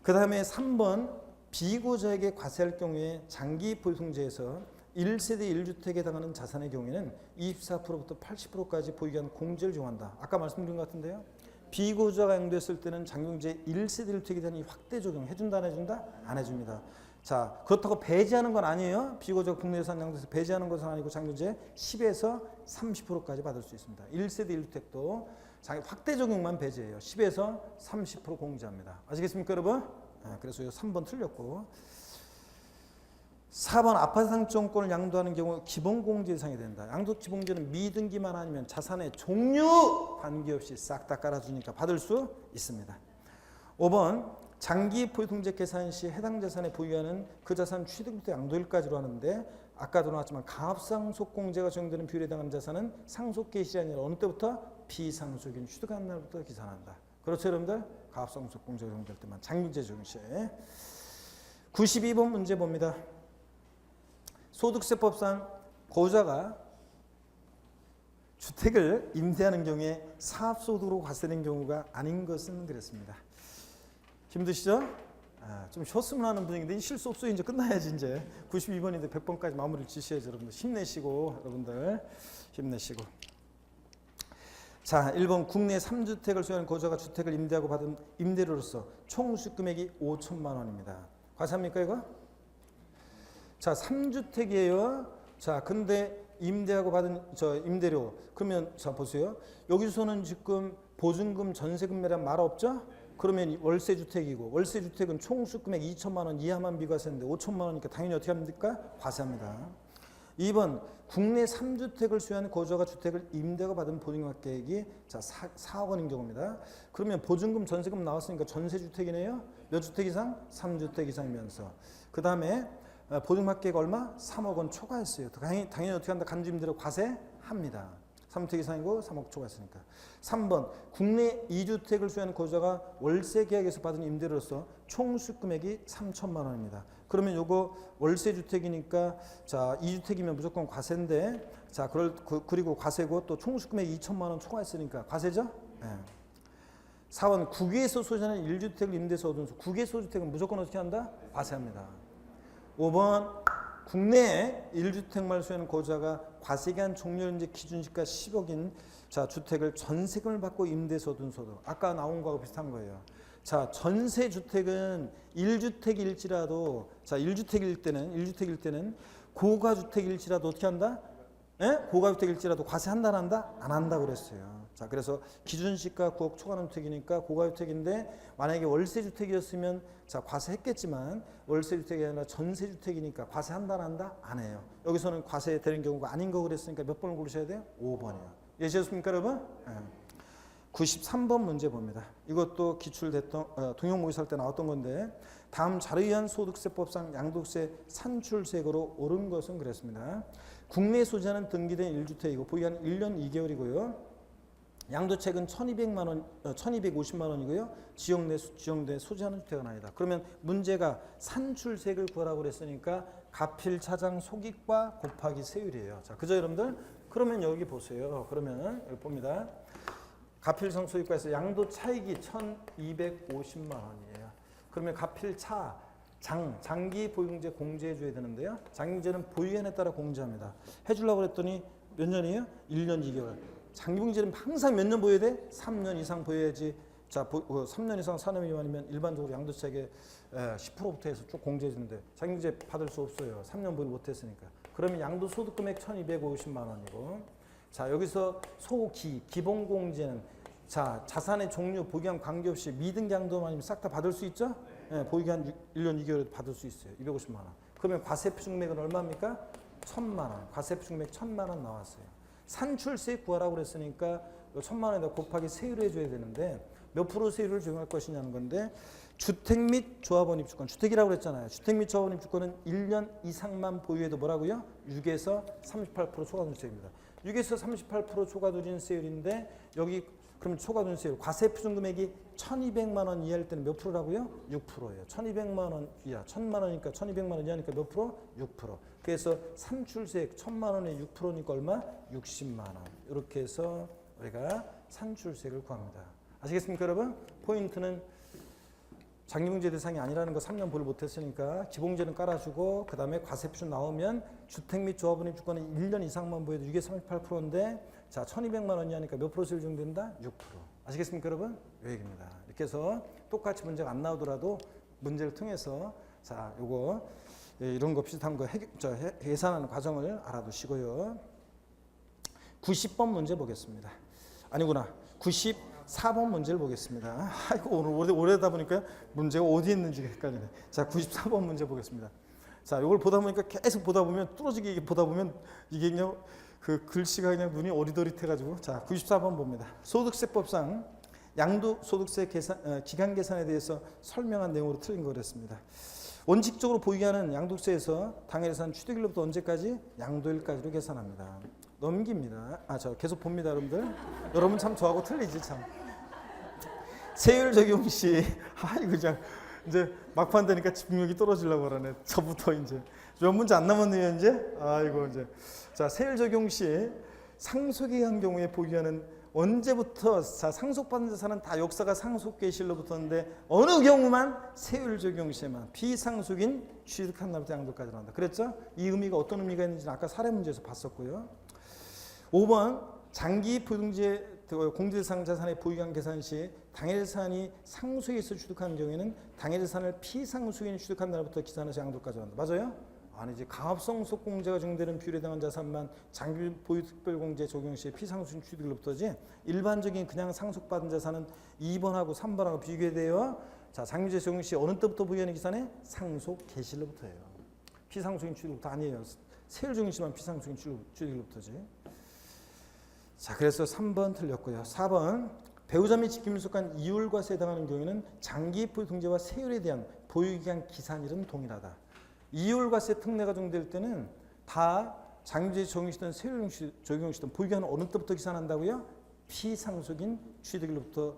그 다음에 3번 비고자에게 과세할 경우에 장기 보유통제에서 1세대 1주택에 해당하는 자산의 경우에는 24%부터 80%까지 보유기한 공제를 적용한다. 아까 말씀드린 것 같은데요. 비고자가 양도했을 때는 장기공제 1세대 1주택에 대한 확대 적용 해준다 안 해준다? 안 해줍니다. 자, 그렇다고 배제하는 건 아니에요. 비고자가 국내 예산 양도해서 배제하는 것은 아니고 장기공제 10에서 30%까지 받을 수 있습니다. 1세대 1주택도 확대 적용만 배제해요. 10에서 30% 공제합니다. 아시겠습니까, 여러분? 그래서 3번 틀렸고 4번 아파트 상권을 양도하는 경우 기본 공제 대상이 된다. 양도 기본공제는 미등기만 아니면 자산의 종류 관계없이 싹 다 깔아주니까 받을 수 있습니다. 5번 장기 보유통제 계산 시 해당 자산에 보유하는 그 자산 취득부터 양도일까지로 하는데 아까도 나왔지만 가압상속공제가 적용되는 비율에 해당하는 자산은 상속기의 시간이 아니라 어느 때부터? 비상속인 취득한 날부터 계산한다. 그렇죠, 여러분들? 가압상속공제가 적용될 때만 장기공제 적용 시. 92번 문제 봅니다. 소득세법상 고자가 주택을 임대하는 경우에 사업소득으로 과세된 경우가 아닌 것은 그랬습니다. 힘드시죠? 좀 쉬었으면 하는 분위기인데 실수 없어요. 이제 끝나야지. 이제 92번인데 100번까지 마무리를 지셔야죠. 여러분들 힘내시고, 여러분들 힘내시고. 자, 1번 국내 3주택을 소유하는 고자가 주택을 임대하고 받은 임대료로서 총 수익금액이 5천만 원입니다. 과세합니까 이거? 자, 3주택이에요. 자, 근데 임대하고 받은 임대료. 그러면 자 보세요. 여기서는 지금 보증금, 전세금이란 말 없죠? 그러면 월세주택이고 월세주택은 총 수익금액 2천만 원 이하만 비과세인데 5천만 원이니까 당연히 어떻게 합니까? 과세합니다. 2번 국내 3주택을 소유한 고자가 주택을 임대하고 받은 보증금액이 자 4억 원인 경우입니다. 그러면 보증금, 전세금 나왔으니까 전세주택이네요. 몇 주택 이상? 3주택 이상이면서 그 다음에 보증금액 얼마? 3억 원 초과했어요. 당연히 어떻게 한다? 간주임대로 과세합니다. 3주택 이상이고 3억 초과했으니까. 3번 국내 2주택을 소유하는 고자가 월세 계약에서 받은 임대료로서 총 수익금액이 3천만 원입니다. 그러면 요거 월세 주택이니까 자 2주택이면 무조건 과세인데 자 그리고 과세고 또 총 수익금액 2천만 원 초과했으니까 과세죠? 네. 4번 국외에서 소유하는 1주택을 임대해서 얻은 국외 소주택은 무조건 어떻게 한다? 과세합니다. 5번 국내에 1주택만 소유하는 고자가 과세기한 종료연재 기준시가 10억인 자 주택을 전세금을 받고 임대해서 얻은 소득. 아까 나온 거하고 비슷한 거예요. 자 전세주택은 1주택일지라도 자 1주택일 때는 고가주택일지라도 어떻게 한다? 예? 고가주택일지라도 과세한다 안 한다? 안 한다 그랬어요. 자 그래서 기준시가 9억 초과하는 주택이니까 고가주택인데 만약에 월세주택이었으면 자 과세했겠지만 월세주택이 아니라 전세주택이니까 과세한다 안 한다? 안 해요. 여기서는 과세되는 경우가 아닌 거 그랬으니까 몇 번을 고르셔야 돼요? 5번이요. 이해하셨습니까 여러분? 93번 문제 봅니다. 이것도 기출됐던 동형모의사할 때 나왔던 건데 다음 자료에 의한 소득세법상 양도세 산출세액으로 옳은 것은 그랬습니다. 국내 소지하는 등기된 1주택이고 보유한 1년 2개월이고요. 양도책은 1250만 원이고요. 지역내 소지하는 주택은 아니다. 그러면 문제가 산출세액을 구하라고 그랬으니까 가필, 차장, 소기과 곱하기 세율이에요. 자, 그죠 여러분들? 그러면 여기 보세요. 그러면 여기 봅니다. 가필, 성소기과에서 양도 차익이 1250만 원이에요. 그러면 가필차 장기 보유경제 공제해줘야 되는데요. 장기경제는 보유기한에 따라 공제합니다. 해주려고 그랬더니 몇 년이에요? 1년 2개월. 장기보유경제는 항상 몇 년 보여야 돼? 3년 이상 보여야지. 자, 3년 이상 산업 미만이면 일반적으로 양도세액의 10%부터 해서 쭉 공제해주는데 장기경제 받을 수 없어요. 3년 보유 못했으니까. 그러면 양도소득금액 1,250만 원이고, 자, 여기서 기본공제는 자, 자산의 종류, 보유기한 관계없이 미등기양도만 아니면 싹 다 받을 수 있죠? 네, 보유기한 1년 2개월 받을 수 있어요. 250만 원. 그러면 과세표준금액은 얼마입니까? 1,000만 원. 과세표준금액 1,000만 원 나왔어요. 산출세 구하라고 그랬으니까 1,000만 원에다 곱하기 세율을 해줘야 되는데 몇 프로 세율을 적용할 것이냐는 건데, 주택 및 조합원 입주권, 주택이라고 그랬잖아요. 주택 및 조합원 입주권은 1년 이상만 보유해도 뭐라고요? 6에서 38% 초과누리세입니다. 6에서 38% 초과누리세율인데 여기 그러면 초과누리세율 과세표준금액이 1,200만 원 이하일 때는 몇 프로라고요? 6%예요. 1,200만 원 이하, 1,000만 원이니까 1,200만 원 이하니까 몇 프로? 6%. 그래서 산출세액 1,000만 원에 6%니까 얼마? 60만 원. 이렇게 해서 우리가 산출세액을 구합니다. 아시겠습니까, 여러분? 포인트는 장기공제 대상이 아니라는 거 3년 보유 못했으니까 기본공제는 깔아주고, 그 다음에 과세표준 나오면 주택 및 조합원 입주권은 1년 이상만 보여도 이게 38%인데 자, 1,200만 원이 하니까 몇 프로 세율 적용된다? 6%. 아시겠습니까, 여러분? 요 얘기입니다. 이렇게 해서 똑같이 문제가 안 나오더라도 문제를 통해서 자, 요거 이런 거 비슷한 거 계산하는 과정을 알아두시고요. 90번 문제 보겠습니다. 아니구나. 94번 문제를 보겠습니다. 아이고, 오늘 오래다 보니까 문제가 어디 있는지 헷갈리네. 자, 94번 문제 보겠습니다. 자, 이걸 보다 보니까 계속 보다 보면 뚫어지게 보다 보면 이게 그냥 그 글씨가 그냥 눈이 어리더릿해가지고. 자, 94번 봅니다. 소득세법상 양도소득세 기간 계산에 대해서 설명한 내용으로 틀린 거랬습니다. 원칙적으로 보유기한은 양도세에서 당해산 취득일로부터 언제까지? 양도일까지로 계산합니다. 넘깁니다. 저 계속 봅니다, 여러분들. 여러분 참 저하고 틀리지 참. 세율 적용 시 이거 그냥 이제 막판 되니까 집중력이 떨어지려고 그러네. 저부터 이제 몇 문제 안 남았네요 이제. 아이고 이제. 자, 세율 적용 시 상속에 의한 경우에 보유기한은 언제부터? 자, 상속받은 자산은 다 역사가 상속계실로부터인데 어느 경우만? 세율 적용 시에만 비상속인 취득한 날부터 양도까지 나온다. 그랬죠? 이 의미가 어떤 의미가 있는지는 아까 사례 문제에서 봤었고요. 5번 장기 보유공제 공제대상 자산의 보유기한 계산 시 당해자산이 상속에서 취득하는 경우에는 당해자산을 피상속인이 취득한 날부터 기산해서 양도까지 나온다. 맞아요? 아니지. 가압성속 공제가 적용되는 비율에 해당한 자산만 장기 보유 특별공제 적용 시 피상속인 취득일로부터지, 일반적인 그냥 상속받은 자산은 2번하고 3번하고 비교돼요. 자, 장기제 적용 시 어느 때부터 보유하는 기산에? 상속 개시일로부터예요. 피상속인 취득일로부터 아니에요. 세율 적용 시만 피상속인 취득일로부터지. 자, 그래서 3번 틀렸고요. 4번 배우자 및 직계민에 속한 이율과세에 해당하는 경우에는 장기 보유 등재와 세율에 대한 보유기한 기산일은 동일하다. 이율과세 특례가 적용될 때는 다 장기제 적용시든 세율 적용시든 보유기한은 어느 때부터 기산한다고요? 피상속인 취득일로부터.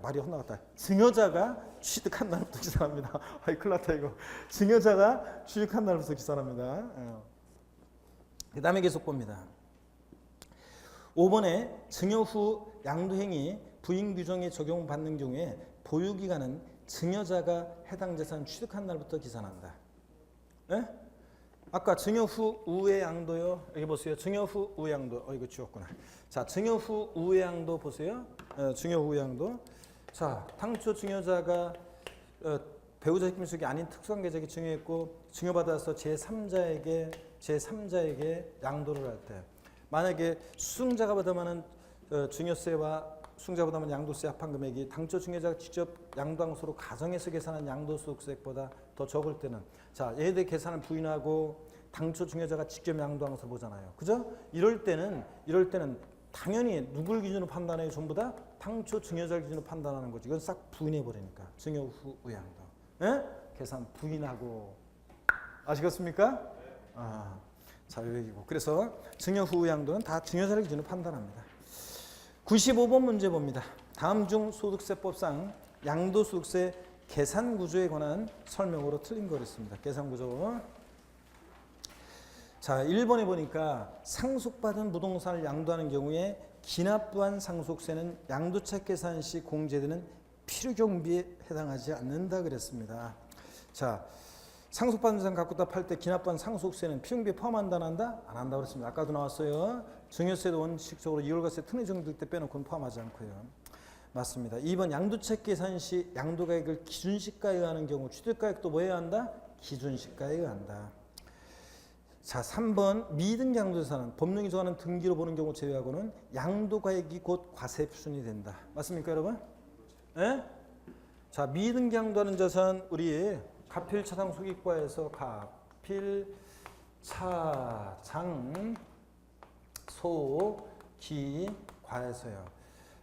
말이 헛나갔다. 증여자가 취득한 날부터 기산합니다. 큰일 났다 이거. 증여자가 취득한 날부터 기산합니다. 그 다음에 계속 봅니다. 5번에 증여 후 양도행위 부인 규정에 적용받는 경우에 보유기간은 증여자가 해당 재산 취득한 날부터 기산한다. 네? 아까 증여 후 우회 양도요. 여기 보세요. 증여 후 우회 양도. 이거 지웠구나. 자, 증여 후 우회 양도 보세요. 증여 후 우회 양도. 자, 당초 증여자가 배우자 직계민속이 아닌 특수관계자에게 증여했고 증여받아서 제3자에게 양도를 할 때, 만약에 수승자가 부담하는 증여세와 수승자가 부담하는 양도세 합한 금액이 당초 증여자가 직접 양도항소로 가정해서 계산한 양도소득세액보다 더 적을 때는, 자, 얘들 계산을 부인하고 당초 증여자가 직접 양도항소 보잖아요. 그죠? 이럴 때는 당연히 누굴 기준으로 판단해요? 전부 다 당초 증여자를 기준으로 판단하는 거지. 이건 싹 부인해 버리니까. 증여 후 우양도. 예? 계산 부인하고. 아시겠습니까? 자, 요 얘기고. 그래서 증여 후 우양도는 다 증여자를 기준으로 판단합니다. 95번 문제 봅니다. 다음 중 소득세법상 양도소득세 계산구조에 관한 설명으로 틀린 거 있습니다. 계산구조. 자, 1번에 보니까 상속받은 부동산을 양도하는 경우에 기납부한 상속세는 양도책 계산 시 공제되는 필요경비에 해당하지 않는다 그랬습니다. 자, 상속받은 자산 갖고다 팔 때 기납받은 상속세는 필요경비에 포함한다 안 한다? 안 한다 그랬습니다. 아까도 나왔어요. 증여세도 원칙적으로 이월과세 특례 적용될 때 빼놓고는 포함하지 않고요. 맞습니다. 2번 양도책 계산 시 양도가액을 기준시가에 의하는 경우 취득가액도 뭐 해야 한다? 기준시가에 의한다. 자, 3번 미등기 양도자산은 법령이 정하는 등기로 보는 경우 제외하고는 양도가액이 곧 과세표준이 된다. 맞습니까 여러분? 예? 자, 미등기 양도하는 자산 우리 가필차상 소기과에서 가필차장 소기과에서요.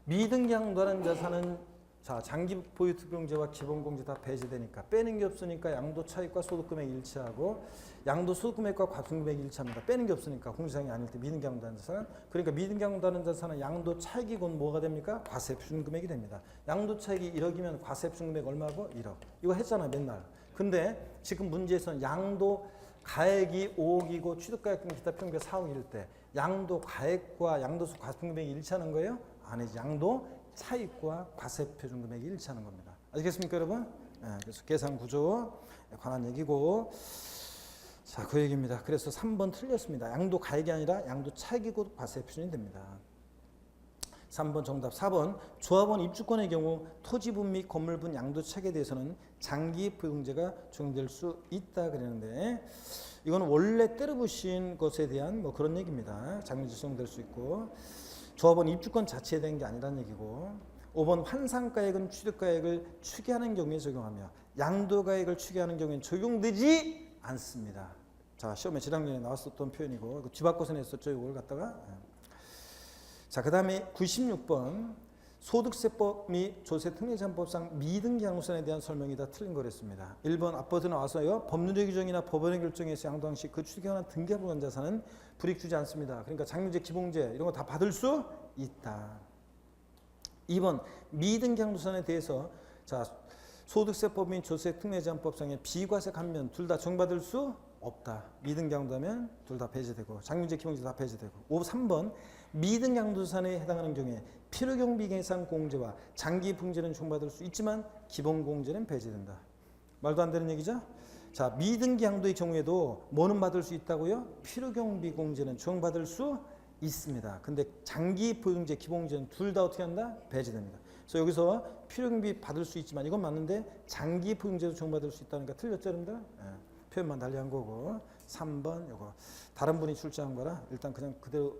미등기 양도하는 자산은 자, 장기 보유 특별공제와 기본공제 다 배제되니까 빼는 게 없으니까 양도 차익과 소득금액 일치하고 양도 소득금액과 과징금액 일치합니다. 빼는 게 없으니까 공제상이 아닐 때 미등기 양도하는 자산은 그러니까 미등기 양도하는 자산은 양도 차익이 곧 뭐가 됩니까? 과세표준 금액이 됩니다. 양도 차익이 1억이면 과세표준 금액 얼마고? 1억. 이거 했잖아 맨날. 근데 지금 문제에서는 양도 가액이 5억이고 취득가액 등 기타 평균 4억일 때 양도 가액과 양도소 과징금액이 일치하는 거예요? 아니지. 양도 차익과 과세표준 금액이 일치하는 겁니다. 아시겠습니까 여러분? 네, 그래서 계산 구조에 관한 얘기고 자, 그 얘기입니다. 그래서 3번 틀렸습니다. 양도 가액이 아니라 양도 차익이 곧 과세표준이 됩니다. 3번 정답. 4번 조합원 입주권의 경우 토지분 및 건물분 양도차익에 대해서는 장기 보유공제가 적용될 수 있다 그랬는데 이건 원래 때려부신 것에 대한 뭐 그런 얘기입니다. 장기보유공제 적용될 수 있고 조합원 입주권 자체에 대한 게 아니라는 얘기고 5번 환상가액은 취득가액을 추계하는 경우에 적용하며 양도가액을 추계하는 경우에는 적용되지 않습니다. 자, 시험에 재작년에 나왔었던 표현이고 뒤바꿔서 냈었죠. 이걸 갖다가 자, 그 다음에 96번 소득세법 및 조세특례제한법상 미등기 양도세에 대한 설명이 다 틀린 거랬습니다. 1번 앞부터 나와서요. 법률의 규정이나 법원의 결정에서 양도한 시 그 취득에 관한 등기가 불가한 자산은 불이익 주지 않습니다. 그러니까 장려제, 기본제 이런 거 다 받을 수 있다. 2번 미등기 양도세에 대해서 자, 소득세법 및 조세특례제한법상의 비과세 감면 둘 다 적용받을 수 없다. 미등기 양도하면 둘 다 배제되고 장려제, 기본제 다 배제되고 3번 미등기 양도자산에 해당하는 경우에 필요경비 계산 공제와 장기 분제는 적용받을 수 있지만 기본 공제는 배제된다. 말도 안 되는 얘기죠? 자, 미등기 양도의 경우에도 뭐는 받을 수 있다고요? 필요경비 공제는 적용받을 수 있습니다. 근데 장기 보유공제, 기본공제는 둘 다 어떻게 한다? 배제됩니다. 그래서 여기서 필요경비 받을 수 있지만 이건 맞는데 장기 보유공제도 적용받을 수 있다니까 틀렸죠, 여러분들? 예, 표현만 달리한 거고 3번 이거 다른 분이 출제한 거라 일단 그냥 그대로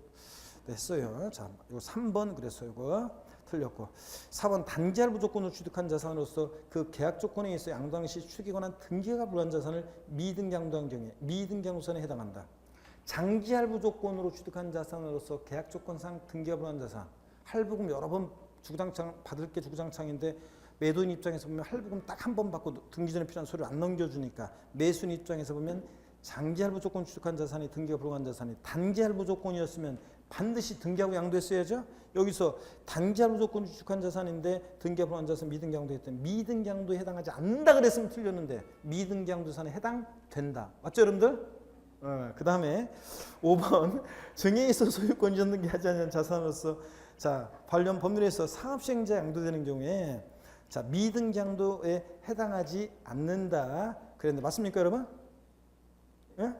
했어요. 자, 이거 3번 그랬어요. 이거 틀렸고 4번 단기할 무조건으로 취득한 자산으로서 그 계약 조건에 의해서 양도한 시 취득에 관한 등기가 불가한 자산을 미등기 양도한 경우에 미등기 양도세에 해당한다. 장기할부 조건으로 취득한 자산으로서 계약 조건상 등기가 불가한 자산 할부금 여러 번 주구장창 받을 게 주구장창인데 매도인 입장에서 보면 할부금 딱 한 번 받고 등기 전에 필요한 서류 안 넘겨주니까 매수인 입장에서 보면 장기할부 조건 취득한 자산이 등기가 불가한 자산이 단기할부 조건이었으면 반드시 등기하고 양도했어야죠. 여기서 단기할부 조건 취득한 자산인데 등기가 불가한 자산 미등기 양도했더니 미등기 양도에 해당하지 않는다 그랬으면 틀렸는데 미등기 양도산에 해당된다. 맞죠 여러분들? 그 다음에 5번 증여에 있어 소유권 이전 등기하지 않은 자산으로서 자, 관련 법률에서 사업시행자 양도되는 경우에 자, 미등기 양도에 해당하지 않는다 그랬는데 맞습니까 여러분? 예?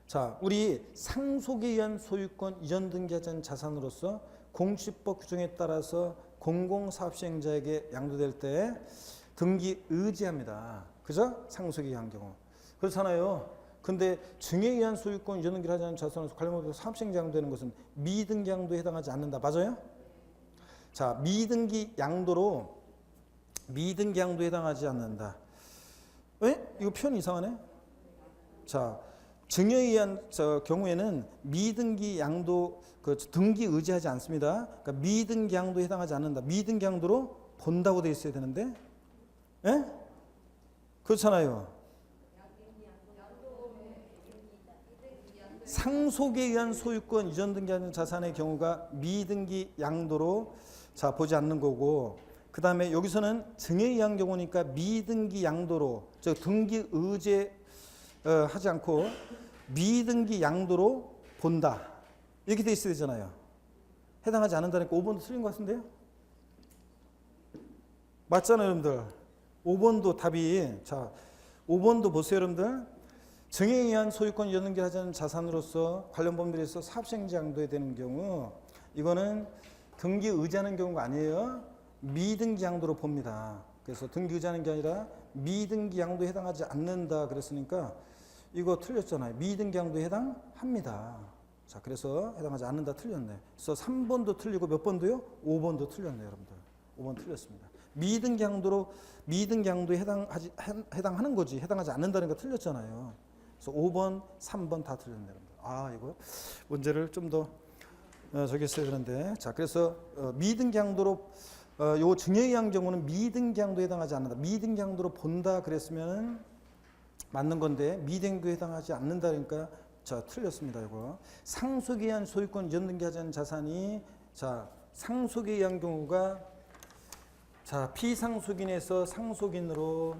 자, 우리 상속에 의한 소유권 이전 등기하지 않은 자산으로서 공시법 규정에 따라서 공공사업시행자에게 양도될 때 등기 의지합니다. 그죠? 상속에 의한 경우. 그렇잖아요. 근데 증여에 의한 소유권 이전 등기를 하지 않은 자산으로서 관련 법에서 사업시행자 양도되는 것은 미등기 양도에 해당하지 않는다. 맞아요? 자, 미등기 양도에 해당하지 않는다. 왜? 이거 표현 이상하네. 자, 증여에 의한 경우에는 미등기 양도 그 등기 의지하지 않습니다. 그러니까 미등기 양도에 해당하지 않는다. 미등기 양도로 본다고 돼 있어야 되는데, 예? 그렇잖아요. 상속에 의한 소유권 이전 등기하는 자산의 경우가 미등기 양도로 자 보지 않는 거고, 그 다음에 여기서는 증여에 의한 경우니까 미등기 양도로 등기 의제 하지 않고 미등기 양도로 본다 이렇게 돼 있어야 되잖아요. 해당하지 않는다니까 5번도 틀린 것 같은데요? 맞잖아요, 여러분들. 5번도 답이, 자, 5번도 보세요, 여러분들. 증여에 의한 소유권 연결하자는 자산으로서 관련 법률에서 사업시행자 양도에 되는 경우, 이거는 등기 의지하는 경우가 아니에요. 미등기 양도로 봅니다. 그래서 등기 의지하는 게 아니라 미등기 양도에 해당하지 않는다 그랬으니까 이거 틀렸잖아요. 미등기 양도에 해당합니다. 자, 그래서 해당하지 않는다 틀렸네. 그래서 3번도 틀리고 몇 번도요? 5번도 틀렸네요, 여러분들. 5번 틀렸습니다. 미등기 양도에 해당하는 거지. 해당하지 않는다는 거 틀렸잖아요. 그래서 5번, 3번 다 틀렸네요, 여러분들. 아, 이거 문제를 좀 더 저기 했어야 되는데. 자, 그래서 미등기 양도로 요 증여에 의한 경우는 미등기 양도에 해당하지 않는다. 미등기 양도로 본다 그랬으면 맞는 건데 미등기에 해당하지 않는다 그러니까 자, 틀렸습니다. 이거. 상속에 의한 소유권 연등기하지 않은 자산이 자, 상속에 의한 경우가 자, 피상속인에서 상속인으로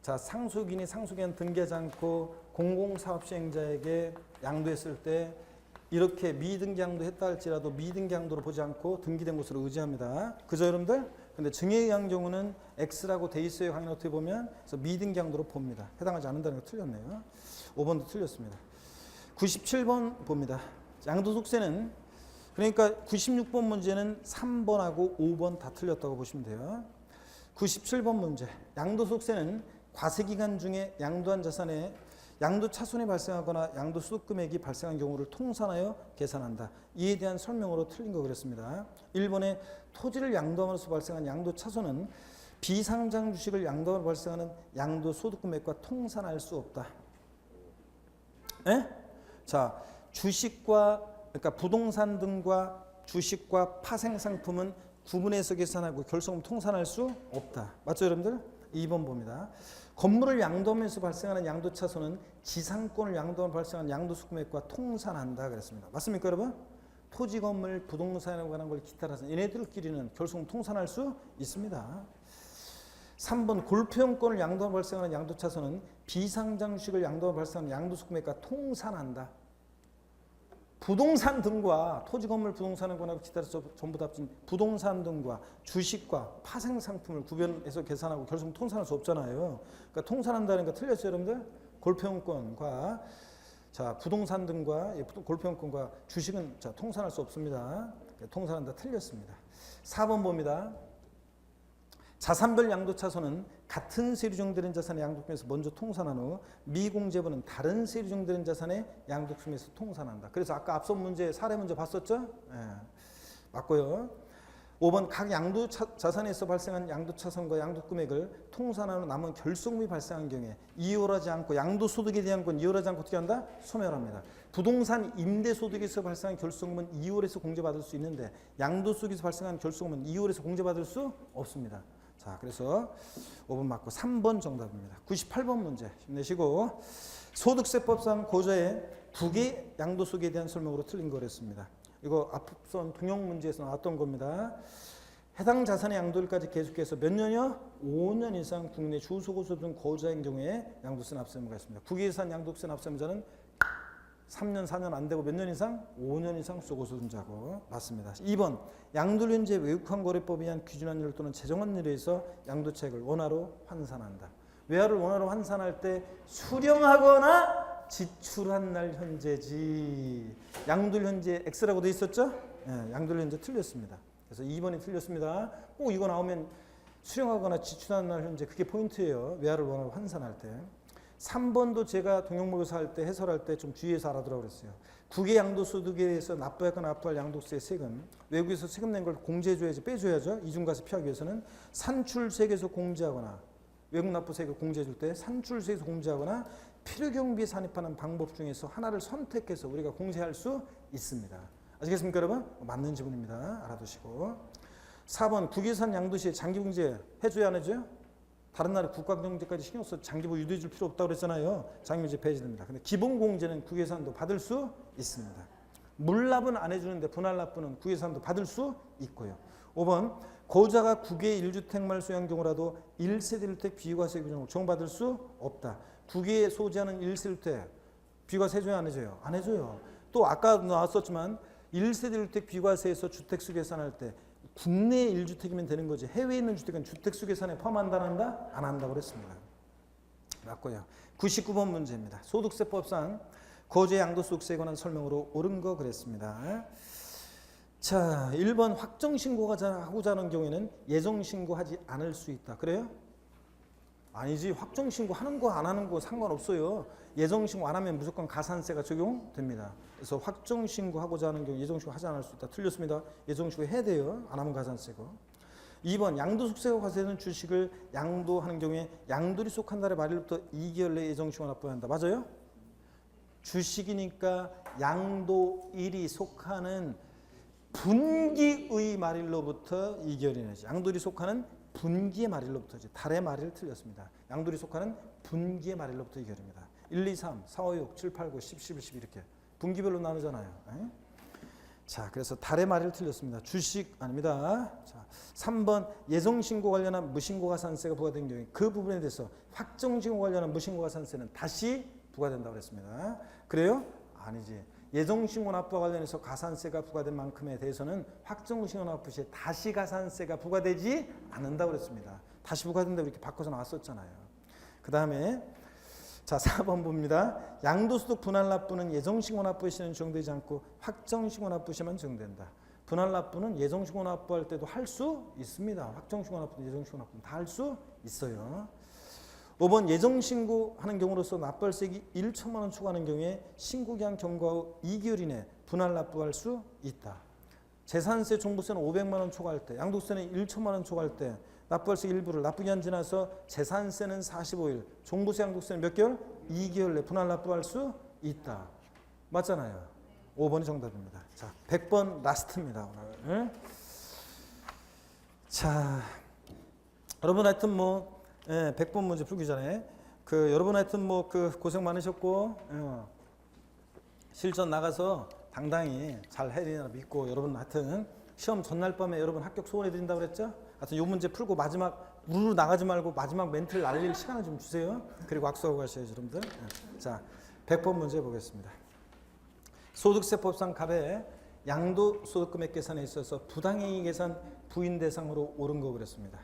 자, 상속인이 상속에 의한 등기하지 않고 공공사업시행자에게 양도했을 때 이렇게 미등기 양도했다 할지라도 미등기 양도로 보지 않고 등기된 것으로 의지합니다. 그죠, 여러분들? 근데 증여에 의한 경우는 X라고 돼 있어요. 강의 노트에 보면. 그래서 미등기 양도로 봅니다. 해당하지 않는다는 거 틀렸네요. 5번도 틀렸습니다. 97번 봅니다. 양도속세는 그러니까 96번 문제는 3번하고 5번 다 틀렸다고 보시면 돼요. 97번 문제. 양도속세는 과세기간 중에 양도한 자산에 양도차손이 발생하거나 양도소득금액이 발생한 경우를 통산하여 계산한다. 이에 대한 설명으로 틀린 거 그랬습니다. 1번에 토지를 양도함으로써 발생한 양도차손은 비상장 주식을 양도함으로 발생하는 양도소득금액과 통산할 수 없다. 에? 자, 주식과 그러니까 부동산 등과 주식과 파생상품은 구분해서 계산하고 결손금 통산할 수 없다. 맞죠, 여러분들? 2번 봅니다. 건물을 양도하면서 발생하는 양도차손은 지상권을 양도하면서 발생하는 양도소득금액과 통산한다 그랬습니다. 맞습니까, 여러분? 토지, 건물, 부동산에 관한 걸 기타라서 얘네들끼리는 결손금 통산할 수 있습니다. 3번 골프용권을 양도하면서 발생하는 양도차손은 비상장 주식을 양도하면서 발생하는 양도소득금액과 통산한다. 부동산 등과 토지, 건물, 부동산에 관하고 기타에서 전부 다 합친 부동산 등과 주식과 파생 상품을 구별해서 계산하고 결국 통산할 수 없잖아요. 그러니까 통산한다는 거 틀렸어요, 여러분들? 골프용권과 자, 부동산 등과 골프용권과 주식은 자, 통산할 수 없습니다. 통산한다 틀렸습니다. 4번 봅니다. 자산별 양도차손은 같은 세율이 적용되는 자산의 양도금에서 먼저 통산한 후 미공제분은 다른 세율이 적용되는 자산의 양도금에서 통산한다. 그래서 아까 앞선 문제 사례 문제 봤었죠? 예, 맞고요. 5번 각 양도자산에서 발생한 양도차손과 양도금액을 통산한 후 남은 결손금이 발생한 경우에 이월하지 않고 양도소득에 대한 건 이월하지 않고 어떻게 한다? 소멸합니다. 부동산 임대소득에서 발생한 결손금은 2월에서 공제받을 수 있는데 양도소득에서 발생한 결손금은 2월에서 공제받을 수 없습니다. 자, 그래서 5번 맞고 3번 정답입니다. 98번 문제 힘내시고 소득세법상 고자의 부계 양도소득에 대한 설명으로 틀린 거랬습니다. 이거 앞선 통용 문제에서 나왔던 겁니다. 해당 자산의 양도일까지 계속해서 몇 년이요? 5년 이상 국내 주소고소 등 거주자인 경우에 양도세 납세 의무가 있습니다. 국외산 양도세 납세 의무자는 3년, 4년 안 되고 몇 년 이상? 5년 이상 수고소득자고 맞습니다. 2번 양도련제 외국환 거래법에 의한 기준환율 또는 재정환율에 의해서 양도차익을 원화로 환산한다. 외화를 원화로 환산할 때 수령하거나 지출한 날 현재지. 양도련제 X라고 돼 있었죠? 네, 양도련제 틀렸습니다. 그래서 2번이 틀렸습니다. 꼭 이거 나오면 수령하거나 지출한 날 현재 그게 포인트예요. 외화를 원화로 환산할 때. 3번도 제가 동영모의사 할 때 해설할 때 좀 주의해서 알아두라고 그랬어요. 국외 양도소득에 대해서 납부하거나 납부할 양도세 세금, 외국에서 세금 낸 걸 공제해줘야지 빼줘야죠. 이중과세 피하기 위해서는 산출세에서 공제하거나 외국 납부세액을 공제해줄 때 산출세에서 공제하거나 필요경비에 산입하는 방법 중에서 하나를 선택해서 우리가 공제할 수 있습니다. 아시겠습니까, 여러분? 맞는 지문입니다. 알아두시고. 4번 국외산 양도시에 장기공제 해줘야 안 해줘요? 다른 나라 국가경제까지 신경 써서 장기부 유도해 줄 필요 없다고 그랬잖아요. 장기공제 폐지됩니다. 근데 기본공제는 국외산도 받을 수 있습니다. 물납은 안 해주는데 분할납부는 국외산도 받을 수 있고요. 5번 거주자가 국외 1주택만 소유한 경우라도 1세대 1주택 비과세 규정을 적용받을 수 없다. 국외에 소지하는 1세대 1주택 비과세 해줘요, 안 해줘요? 안 해줘요. 또 아까 나왔었지만 1세대 1주택 비과세에서 주택수 계산할 때 국내 1주택이면 되는 거지. 해외에 있는 주택은 주택수 계산에 포함한다 안 한다? 안 한다고 그랬습니다. 맞고요. 99번 문제입니다. 소득세법상 거주의 양도소득세에 관한 설명으로 옳은 거 그랬습니다. 자, 1번 확정신고가 하고자 하는 경우에는 예정신고하지 않을 수 있다. 그래요? 아니지. 확정신고 하는 거 안 하는 거 상관없어요. 예정신고 안 하면 무조건 가산세가 적용됩니다. 그래서 확정신고하고자 하는 경우 예정신고 하지 않을 수 있다. 틀렸습니다. 예정신고 해야 돼요. 안 하면 가산세고. 2번 양도소득세가 과세되는 주식을 양도하는 경우에 양도일이 속한 달의 말일부터 2개월 내에 예정신고 납부해야 한다. 맞아요? 주식이니까 양도일이 속하는 분기의 말일로부터 2개월 이내지. 양도일이 속하는 분기의 말일로부터지. 달의 말일 틀렸습니다. 양도일이 속하는 분기의 말일로부터 2개월입니다. 1, 2, 3, 4, 5, 6, 7, 8, 9, 10, 11, 12 이렇게 분기별로 나누잖아요. 에? 자, 그래서 달의 말일 틀렸습니다. 주식 아닙니다. 자, 3번 예정신고 관련한 무신고가산세가 부과된 경우에 그 부분에 대해서 확정신고 관련한 무신고가산세는 다시 부과된다고 그랬습니다. 그래요? 아니지. 예정신고 납부와 관련해서 가산세가 부과된 만큼에 대해서는 확정신고 납부 시에 다시 가산세가 부과되지 않는다고 그랬습니다. 다시 부과된다고 이렇게 바꿔서 나왔었잖아요. 그 다음에 자, 4번 봅니다. 양도소득 분할 납부는 예정신고 납부 시에는 적용되지 않고 확정신고 납부 시에만 적용된다. 분할 납부는 예정신고 납부할 때도 할 수 있습니다. 확정신고 납부든 예정신고 납부든 다 할 수 있어요. 5번 예정신고하는 경우로서 납부할세액이 1천만 원 초과하는 경우에 신고기한 경과 후 2개월 이내 분할 납부할 수 있다. 재산세, 종부세는 500만 원 초과할 때, 양도세는 1천만 원 초과할 때 납부할세 일부를 납부기한 지나서 재산세는 45일, 종부세, 양도세는 몇 개월? 2개월 내 분할 납부할 수 있다. 맞잖아요. 5번이 정답입니다. 자, 100번 라스트입니다. 오늘. 자, 여러분 하여튼 뭐 100번 문제 풀기 전에 여러분 하여튼 뭐 고생 많으셨고 실전 나가서 당당히 잘 해야 믿고 여러분 하여튼 시험 전날 밤에 여러분 합격 소원해 드린다고 그랬죠? 하여튼 요 문제 풀고 마지막 우르르 나가지 말고 마지막 멘트를 날릴 시간을 좀 주세요. 그리고 악수하고 가셔야죠, 여러분들. 자, 100번 문제 보겠습니다. 소득세법상 갑의 양도소득금액 계산에 있어서 부당행위 계산 부인 대상으로 옳은 거 그랬습니다.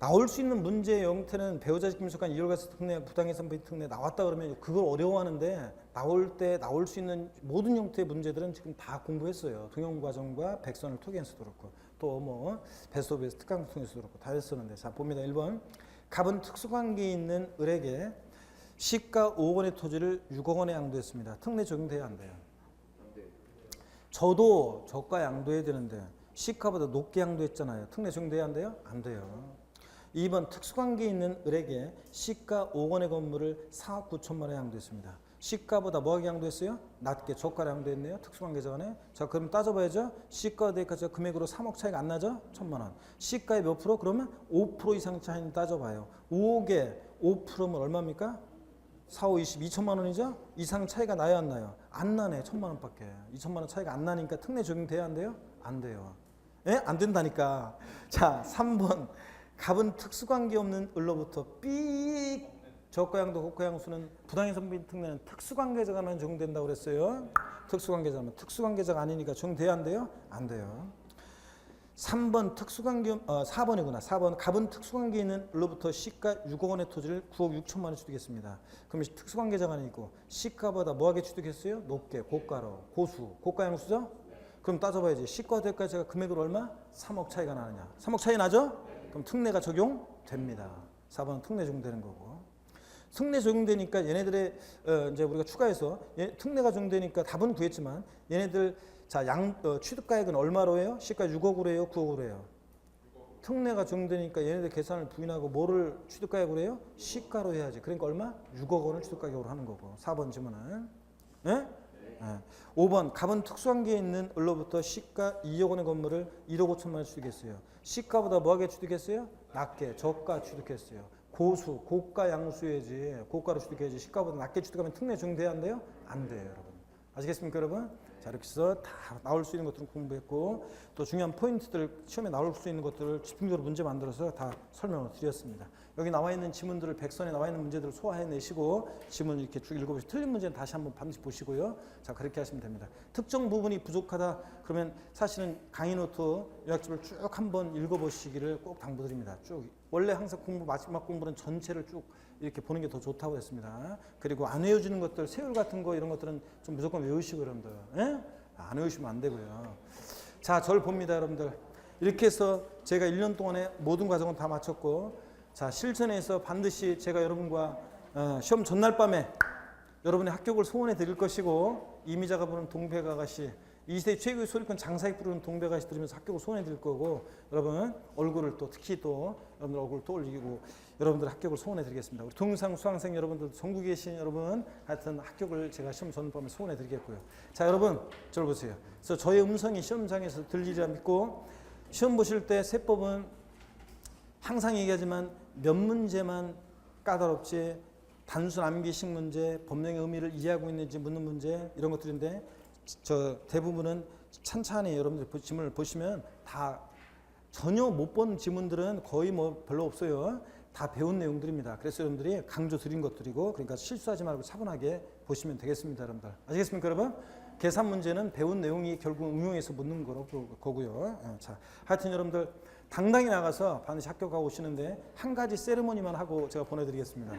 나올 수 있는 문제의 형태는 배우자 직김 속한 이율과세 특례, 부당해산 부인 특례 나왔다 그러면 그걸 어려워하는데 나올 때 나올 수 있는 모든 형태의 문제들은 지금 다 공부했어요. 동영과정과 백선을 토기에서도 그렇고 또 뭐 배수업에서 특강 통해서도 그렇고 다 했었는데 자 봅니다. 1번 갑은 특수관계에 있는 을에게 시가 5억 원의 토지를 6억 원에 양도했습니다. 특례 적용돼야 안 돼요. 저도 저가 양도해야 되는데 시가보다 높게 양도했잖아요. 특례 적용돼야 안 돼요? 안 돼요. 2번 특수관계에 있는 을에게 시가 5억 원의 건물을 4억 9천만 원에 양도했습니다. 시가보다 뭐하게 양도했어요? 낮게 저가를 양도했네요. 특수관계자 간에. 자, 그럼 따져봐야죠. 시가와 대가가 금액으로 3억 차이가 안 나죠? 1천만 원. 시가의 몇 프로? 그러면 5% 이상 차이는 따져봐요. 5억에 5%면 얼마입니까? 4, 5, 20, 2천만 원이죠? 이상 차이가 나요 안 나요? 안 나네. 1천만 원밖에. 2천만 원 차이가 안 나니까 특례 적용돼야 안 돼요? 안 돼요. 예? 안 된다니까. 자, 3번. 갑은 특수관계 없는 을로부터 삑 저가양도 고가양수는 부당해산 부인 특례는 특수관계자가만 적용된다고 그랬어요. 특수관계자면 특수관계자가 아니니까 적용돼야 안 돼요? 안 돼요. 3번 특수관계 4번이구나. 4번 갑은 특수관계에 있는 을로부터 시가 6억 원의 토지를 9억 6천만 원 취득했습니다. 그럼 특수관계자가 아니고 시가보다 뭐하게 취득했어요? 높게 고가로 고수 고가양수죠? 그럼 따져봐야지. 시가 대가제가 금액으로 얼마? 3억 차이가 나느냐? 3억 차이 나죠? 그럼 특례가 적용됩니다. 4번은 특례 적용되는 거고. 특례 적용되니까 얘네들의 이제 우리가 추가해서 특례가 적용되니까 답은 구했지만 얘네들 자 취득가액은 얼마로 해요? 시가 6억으로 해요? 9억으로 해요? 특례가 적용되니까 얘네들 계산을 부인하고 뭐를 취득가액으로 해요? 시가로 해야지. 그러니까 얼마? 6억 원을 취득가격으로 하는 거고. 4번 질문은. 네? 네. 5번 갑은 특수관계에 있는 을로부터 시가 2억 원의 건물을 1억 5천만 원 취득했어요. 시가보다 뭐하게 취득했어요? 낮게 저가 취득했어요. 고수 고가 양수해야지. 고가로 취득해야지. 시가보다 낮게 취득하면 특례 적용돼야 안 돼요? 안 돼요, 여러분. 아시겠습니까, 여러분? 자, 이렇게 해서 다 나올 수 있는 것들은 공부했고 또 중요한 포인트들 시험에 나올 수 있는 것들을 집중적으로 문제 만들어서 다 설명을 드렸습니다. 여기 나와 있는 지문들을 백선에 나와 있는 문제들을 소화해내시고 지문을 이렇게 쭉 읽어보시고 틀린 문제는 다시 한번 반드시 보시고요. 자, 그렇게 하시면 됩니다. 특정 부분이 부족하다 그러면 사실은 강의 노트 요약집을 쭉 한번 읽어보시기를 꼭 당부드립니다. 쭉 원래 항상 공부 마지막 공부는 전체를 쭉 이렇게 보는 게 더 좋다고 했습니다. 그리고 안 외워지는 것들 세율 같은 거 이런 것들은 좀 무조건 외우시고 여러분들 안 외우시면 안 되고요. 자, 저를 봅니다 여러분들. 이렇게 해서 제가 1년 동안에 모든 과정은 다 마쳤고 자, 실전에서 반드시 제가 여러분과 시험 전날 밤에 여러분의 합격을 소원해 드릴 것이고 이미자가 부르는 동백아가씨 2세대 최고의 소리꾼 장사익 부르는 동백아가씨 들으면서 합격을 소원해 드릴 거고 여러분 얼굴을 또 특히 또 여러분들 얼굴을 또 올리고 여러분들 합격을 소원해 드리겠습니다. 우리 동상 수강생 여러분들 전국에 계신 여러분 하여튼 합격을 제가 시험 전날 밤에 소원해 드리겠고요. 자, 여러분 저를 보세요. 그래서 저의 음성이 시험장에서 들리리라 믿고 시험 보실 때 세법은 항상 얘기하지만 몇 문제만 까다롭지 단순 암기식 문제, 법령의 의미를 이해하고 있는지 묻는 문제 이런 것들인데 저 대부분은 찬찬히 여러분들 지문을 보시면 다 전혀 못 본 지문들은 거의 뭐 별로 없어요. 다 배운 내용들입니다. 그래서 여러분들이 강조 드린 것들이고 그러니까 실수하지 말고 차분하게 보시면 되겠습니다. 여러분들 아시겠습니까 여러분? 계산 문제는 배운 내용이 결국 응용해서 묻는 거고요. 자, 하여튼 여러분들 당당히 나가서 반드시 합격하고 오시는데 한 가지 세리머니만 하고 제가 보내드리겠습니다.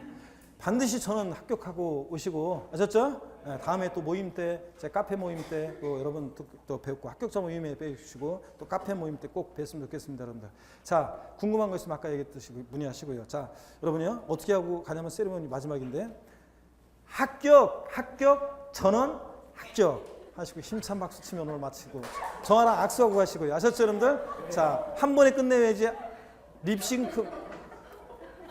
반드시 저는 합격하고 오시고 아셨죠? 다음에 또 모임 때, 제 카페 모임 때 또 여러분 또 뵙고 합격자 모임에 뵈시고 또 카페 모임 때 꼭 뵀으면 좋겠습니다, 여러분들. 자, 궁금한 거 있으면 아까 얘기했듯이 문의하시고요. 자, 여러분이요 어떻게 하고 가냐면 세리머니 마지막인데 합격, 전원 합격. 하시고 힘찬 박수 치면 오늘 마치고 저하나 악수하고 가시고요. 아셨죠 여러분들? 자, 한 번에 끝내야지 립싱크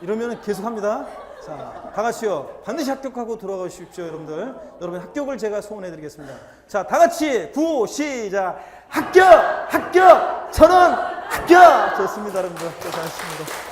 이러면 계속 합니다. 자, 다 같이요. 반드시 합격하고 돌아가십시오 여러분들. 여러분 합격을 제가 소원해 드리겠습니다. 자, 다 같이 구호 시작. 합격! 전원 합격! 좋습니다 여러분들. 고생하셨습니다.